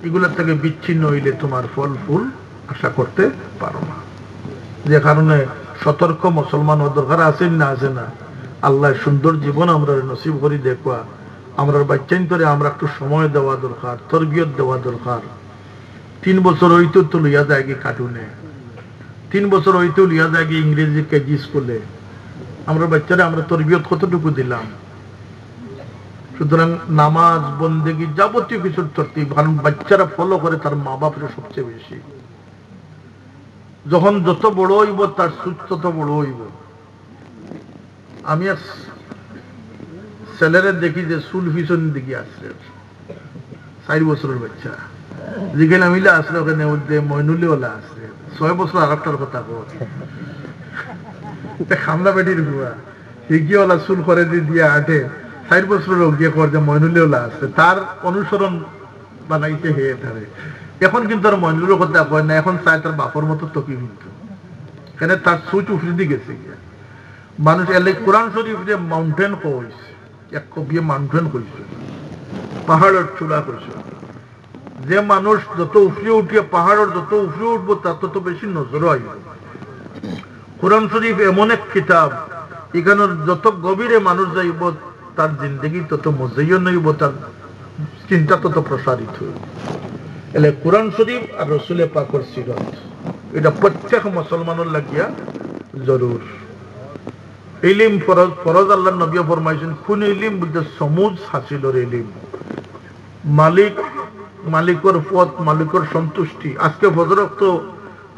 এগুলো থেকে বিচ্ছিন্ন হইলে তোমার ফল ফুল আশা করতে পারো না। যে কারণে সতর্ক মুসলমান হওয়ার দরকার আছেন না আছে না। আল্লাহ সুন্দর জীবন আমরা নসিব করি দেখবা। আমরা বাচ্চাইন করে আমরা একটু সময় দেওয়া দরকার, তরবিয়ত দেওয়া দরকার। 3 বছর হইতেও তো লইয়া যায় কি কার্টুনে, 3 বছর হইতেও লইয়া যায় কি ইংরেজি কেজি স্কুলে। আমরা বাচ্চারা আমরা তরবিয়ত কতটুকু দিলাম? সুতরাং নামাজ বন্দেগী যাবতীয় কিছুর তরতিব কারণ বাচ্চারা ফলো করে তার মা বাপের সবচেয়ে বেশি। যখন যত বড় হইব তার সুখ তত বড় হইব। আমি আর ছেলেরা দেখি যে চুল পিছন দিকে আসছে, 4 বছরের বাচ্চা, যেখানে আমিলে আসলে ওখানে মইনুলিওয়ালা আসছে 6 বছর। আর একটার কথা খামলা বেটির বুয়া হিগিওয়ালা চুল করে দিয়ে আটে 4 বছরের গিয়ে কর যে মইনুলিওয়ালা আসছে, তার অনুসরণ বানাইতে হয়ে থাকে। এখন কিন্তু আর মইনুলের কথা কয় না, এখন চায় তার বাপর মতো তকি, কিন্তু কেন তার সুচ উফরে দিয়ে গেছে গিয়া। মানুষ এলে কোরআন শরীফ যে মাউন্টেন কইছে, এক কবিয়ে মাউন্টেন কইছে। পাহাড়ের চূড়া করছে। যে মানুষ যত উপরে উঠিয়ে পাহাড়ের যত উপরে উঠবো তার তত বেশি নজর আইব। কোরআন শরীফ এমন এক কিতাব, এখানে যত গভীরে মানুষ যাইব তার জিন্দগি তত মজাইন হইব, তার চিন্তা তত প্রসারিত হইব। এলে কোরআন শরীফ আর রসুলে পাকর সিরাত এটা প্রত্যেক মুসলমানের লাগিয়া জরুর। ইলিম ফরজ, ফরজ আল্লাহ নবী ফরমাইছেন কোন ইলিম বলতে সমুজ হাসিলর ইলিম, মালিকর পথ, মালিকর সন্তুষ্টি। আজকে ফজরক তো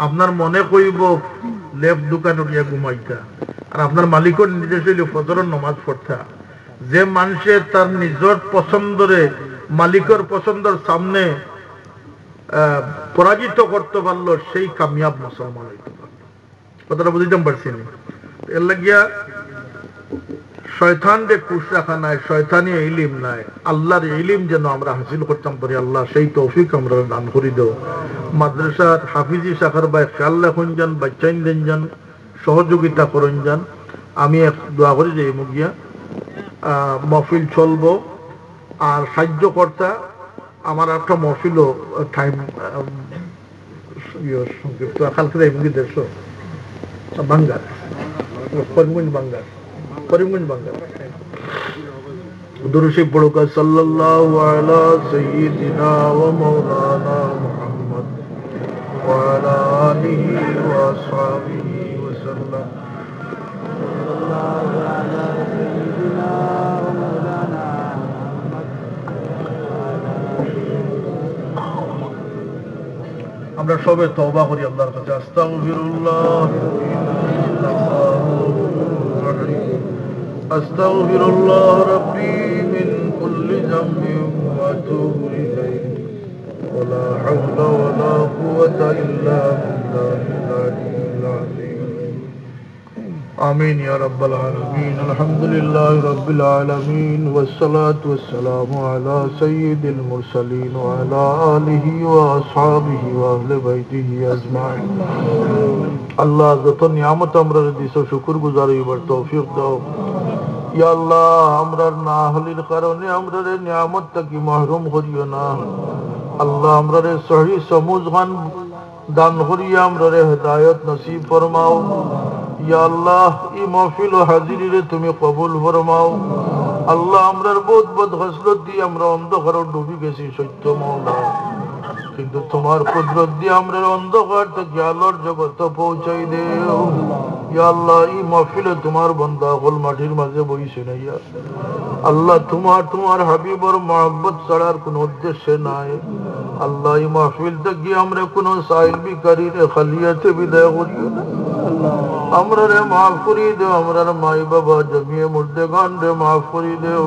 আপনার মনে কইব লেপ দোকান উঠিয়া ঘুমাইতা, আর আপনার মালিকর নির্দেশ হইল ফজরের নমাজ পড়তা। যে মানুষে তার নিজের পছন্দরে মালিকর পছন্দের সামনে পরাজিত করতে পারলো সেই কামিয়াব মুসলমান হইতে পারলো। কথাটা বুঝিতে পারছি না? এর লাগিয়া শয়তানরে কুশ রাখা নাই, শয়তানি ইলিম নাই, আল্লাহর ইলিম যেন আমরা হাসিল করতাম পারি। আল্লাহ সেই তৌফিক আমরা দান করি দেও। মাদ্রাসার হাফিজি শাখার ভাই খেয়াল রাখুন যান, বাচ্চাইন দেন যান, সহযোগিতা করুন যান। আমি এক দোয়া করি যে মুগিয়া মহফিল চলবো আর সাহায্য কর্তা আমার একটা মহফিলও টাইম সংক্ষিপ্ত কালকে মুগি দেড়শো বাঙ্গার করিমগঞ্জ বাঙ্গার করিমগঞ্জ বাঙ্গার দুরূদ পড়ুকা সাল্লাল্লাহু আলা সাইয়্যিদিনা ওয়া মাওলানা মুহাম্মদ ওয়া আলা আলিহি ওয়া আসহাবিহি ওয়া সাল্লাম। আমরা সবে তওবা করি আল্লাহর কাছে, আস্তাগফিরুল্লাহ আস্তাগফিরুল্লাহ রাব্বি মিন কুল্লি যামবিন ওয়া আতুবু ইলাইহি ওয়া লা হাওলা ওয়া লা কুওয়াতা ইল্লা বিল্লাহিল আলিয়্যিল আযীম। আমিন ইয়া রাব্বাল আলামিন। আলহামদুলিল্লাহি রাব্বিল আলামিন ওয়াস সালাতু ওয়াস সালামু আলা সাইয়্যিদিল মুরসালিন ওয়া আলা আলিহি ওয়া আসহাবিহি ওয়া আহলি বাইতিহি আজমাইন। আল্লাহ যত নিয়ামত আমরা দিছো শুকর গুজার হইবার তৌফিক দাও। ইয়া আল্লাহ আমরার না হলির কারণে আমরার নিয়ামত থেকে মাহরুম করিও না। আল্লাহ আমরার সহি সমুজ গান দান করিয়া আমরার হেদায়েত নসিব ফরমাও। ইয়া আল্লাহ এই মাহফিল ও হাজিরিরে তুমি কবুল ফরমাও। আল্লাহ আমরার বহুত বহুত হসরত দিয়ে আমরা অন্ধকার ডুবি গেছি সত্য মাওলা, কিন্তু তোমার কুদরত দিয়ে আমরা অন্ধকার থেকে আলোর জগৎ পৌঁছাই দেও। ইয়া আল্লাহ এই মাহফিলে তোমার বান্দা হল মাটির মাঝে বইছে না। ইয়া আল্লাহ তোমার হাবিবর মহব্বত ছাড়ার কোন উদ্দেশ্য নাই। আল্লাহ এই মাহফিল থেকে আমরা কোন সাইল বিকারীর খালিয়াতে বিদায় করিও না। আমরা রে মাফ করি দেও, আমরা মাই বাবা জমিয়ে মুর্দেগান রে মাফ করি দেও।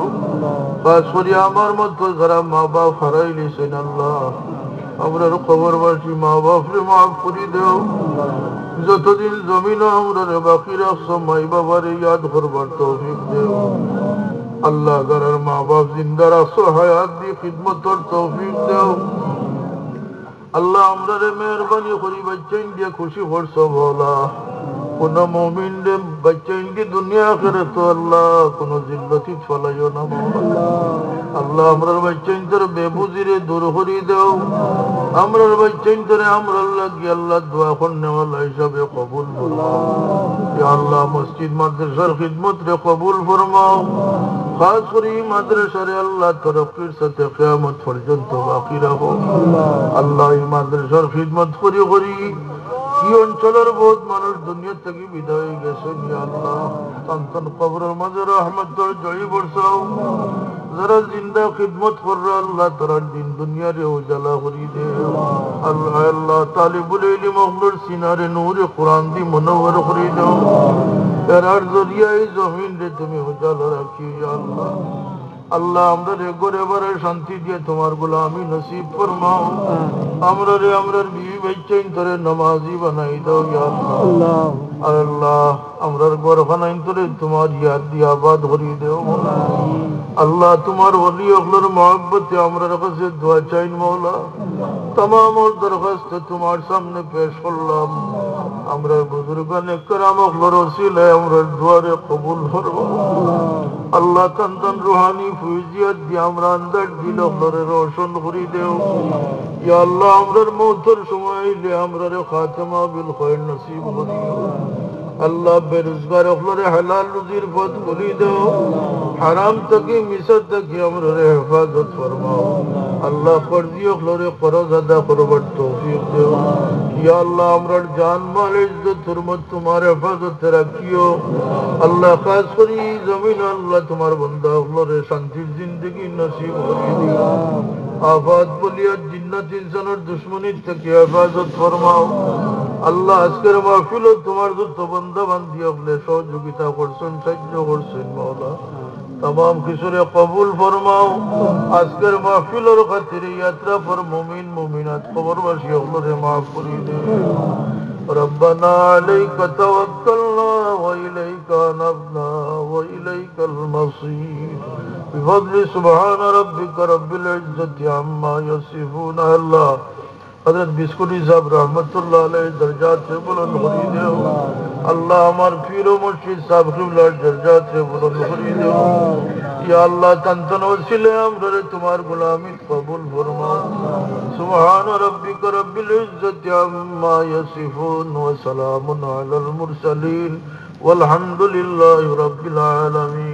খাস করি আমার মতো যারা মা বাপ হারাইলিছেন আল্লাহ আমরা খবরবাসী মা বাপরে মাফ করি দেও। যতদিন জমিন আমরা বাকি রাখছো মাই বাবারে ইয়াদ করবার তৌফিক দেও। আল্লাহ যারা মা বাপ জিন্দা রাখছো হায়াত দিয়ে খিদমতর তৌফিক দেও। আল্লাহ আমরা রে মেহরবানি করি বাচ্চাইন দিয়ে খুশি করছো ভোলা। কোন মুমিন রে বাচ্চাইন দিয়ে দুনিয়া করে তো আল্লাহ কোন জিল্লতি ফলাইও না। আল্লাহ আমরার বাচ্চাইন তোর বেবুজিরে দূর করি দেও। আমরার বাচ্চাইন তোরে আমরা লাগি আল্লাহ দোয়া করনেওয়ালা হিসাবে কবুল ফরমাও। ইয়া আল্লাহ মসজিদ মাদ্রাসার খিদমত রে কবুল ফরমাও। খাস করি মাদ্রাসারে আল্লাহ তরক্কির সাথে কিয়ামত পর্যন্ত বাকি রাখো। আল্লাহ এই মাদ্রাসার খিদমত করি কি অঞ্চলের বহুত মানুষ দুনিয়া থেকে বিদায় হয়ে গেছেন। ইয়া আল্লাহ তান কবরের মাঝে রহমতের জড়ি বর্ষাও। যারা জিন্দা খিদমত করবে আল্লাহ তারা দিন দুনিয়ারে উজালা করি দে। আল্লাহ আল্লাহ তালিবুল ইলম মখলুর সিনারে নূরে কোরআন দি মুনওয়ার করে দাও। এরার জরিয়ায় জমিন রে তুমি উজালা রাখি। ইয়া আল্লাহ আল্লাহ আমরা রে ঘরে বারে শান্তি দিয়ে তোমার গোলামি নসিব ফরমাও। আমরা রে আমরার বিবি বাচ্চাইন তোরে নামাজি বানাই দাও। ইয়া আল্লাহ আল্লাহ আমরার ঘর খানাইন তোরে তোমার ইয়াদ দিয়ে আবাদ করি দেও। আল্লাহ তোমার ওলি অগলোর মহব্বতে আমরার কাছে দোয়া চাইন মৌলা। तमाम दरखास्त तुम्हारे सामने पेश করলাম। আমরা বুজুর্গানে কেরাম অগলোর ওসিলায় আমরা দুয়ারে কবুল করবো। अल्लाह तन तन रूहानी फुजियत दी हमरा अंदर दिल अखलरे रोशन करी देओ या अल्लाह हमरर मौतर समय ले हमरर खात्मा बिल खैर नसीब करियो अल्लाह बेरोजगार अखलरे हलाल रुजीर फत खुली देओ हराम तकी मिसर तकी हमरर हिफाजत फरमाओ अल्लाह कर्जी अखलरे कर्ज अदा करबर तौफीक देओ या अल्लाह हमरर जान माल इज्जत हुर्मत तुम्हारे हिफाजत रखियो अल्लाह खास करी जमीन अल्लाह तुम्हारे बंदा अखलरे शांति जिंदगी नसीब करी दियो आफात बलिया जिन्नत इंसान और दुश्मनी तक हिफाजत फरमाओ अल्लाह आजकेर महफिल तुम्हार दुत बंदा बंदी अपने सहयोगिता करছেন সাহায্য করছেন मौला तमाम किशोरे कबूल फरमाओ आजकेर महफिलर खातिर यात्रा पर मुमिन मुमिनात कबरवासी अखलरे माफ करी दे रब्बना अलैका तवक्कलना व इलैका अनबना व इलैकल मसीर बिफضل सुब्हान रब्बिका रब्बिल इज्जति अम्मा यसिफून अल्लाह हजरत बिस्कुटी साहब रहमतुल्लाह अलैह दर्जात से बुलंद करी दो अल्लाह हमार पीर मुर्शिद साहब क़िबला दर्जात से बुलंद करी दो या अल्लाह तन तन वसीले हमरे तुम्हार गुलामी कबूल फरमा सुब्हान रब्बिका रब्बिल इज्जति अम्मा यसिफून व सलामुन अलल मुरसलीन वल्हम्दुलिल्लाहि रब्बिल आलमीन।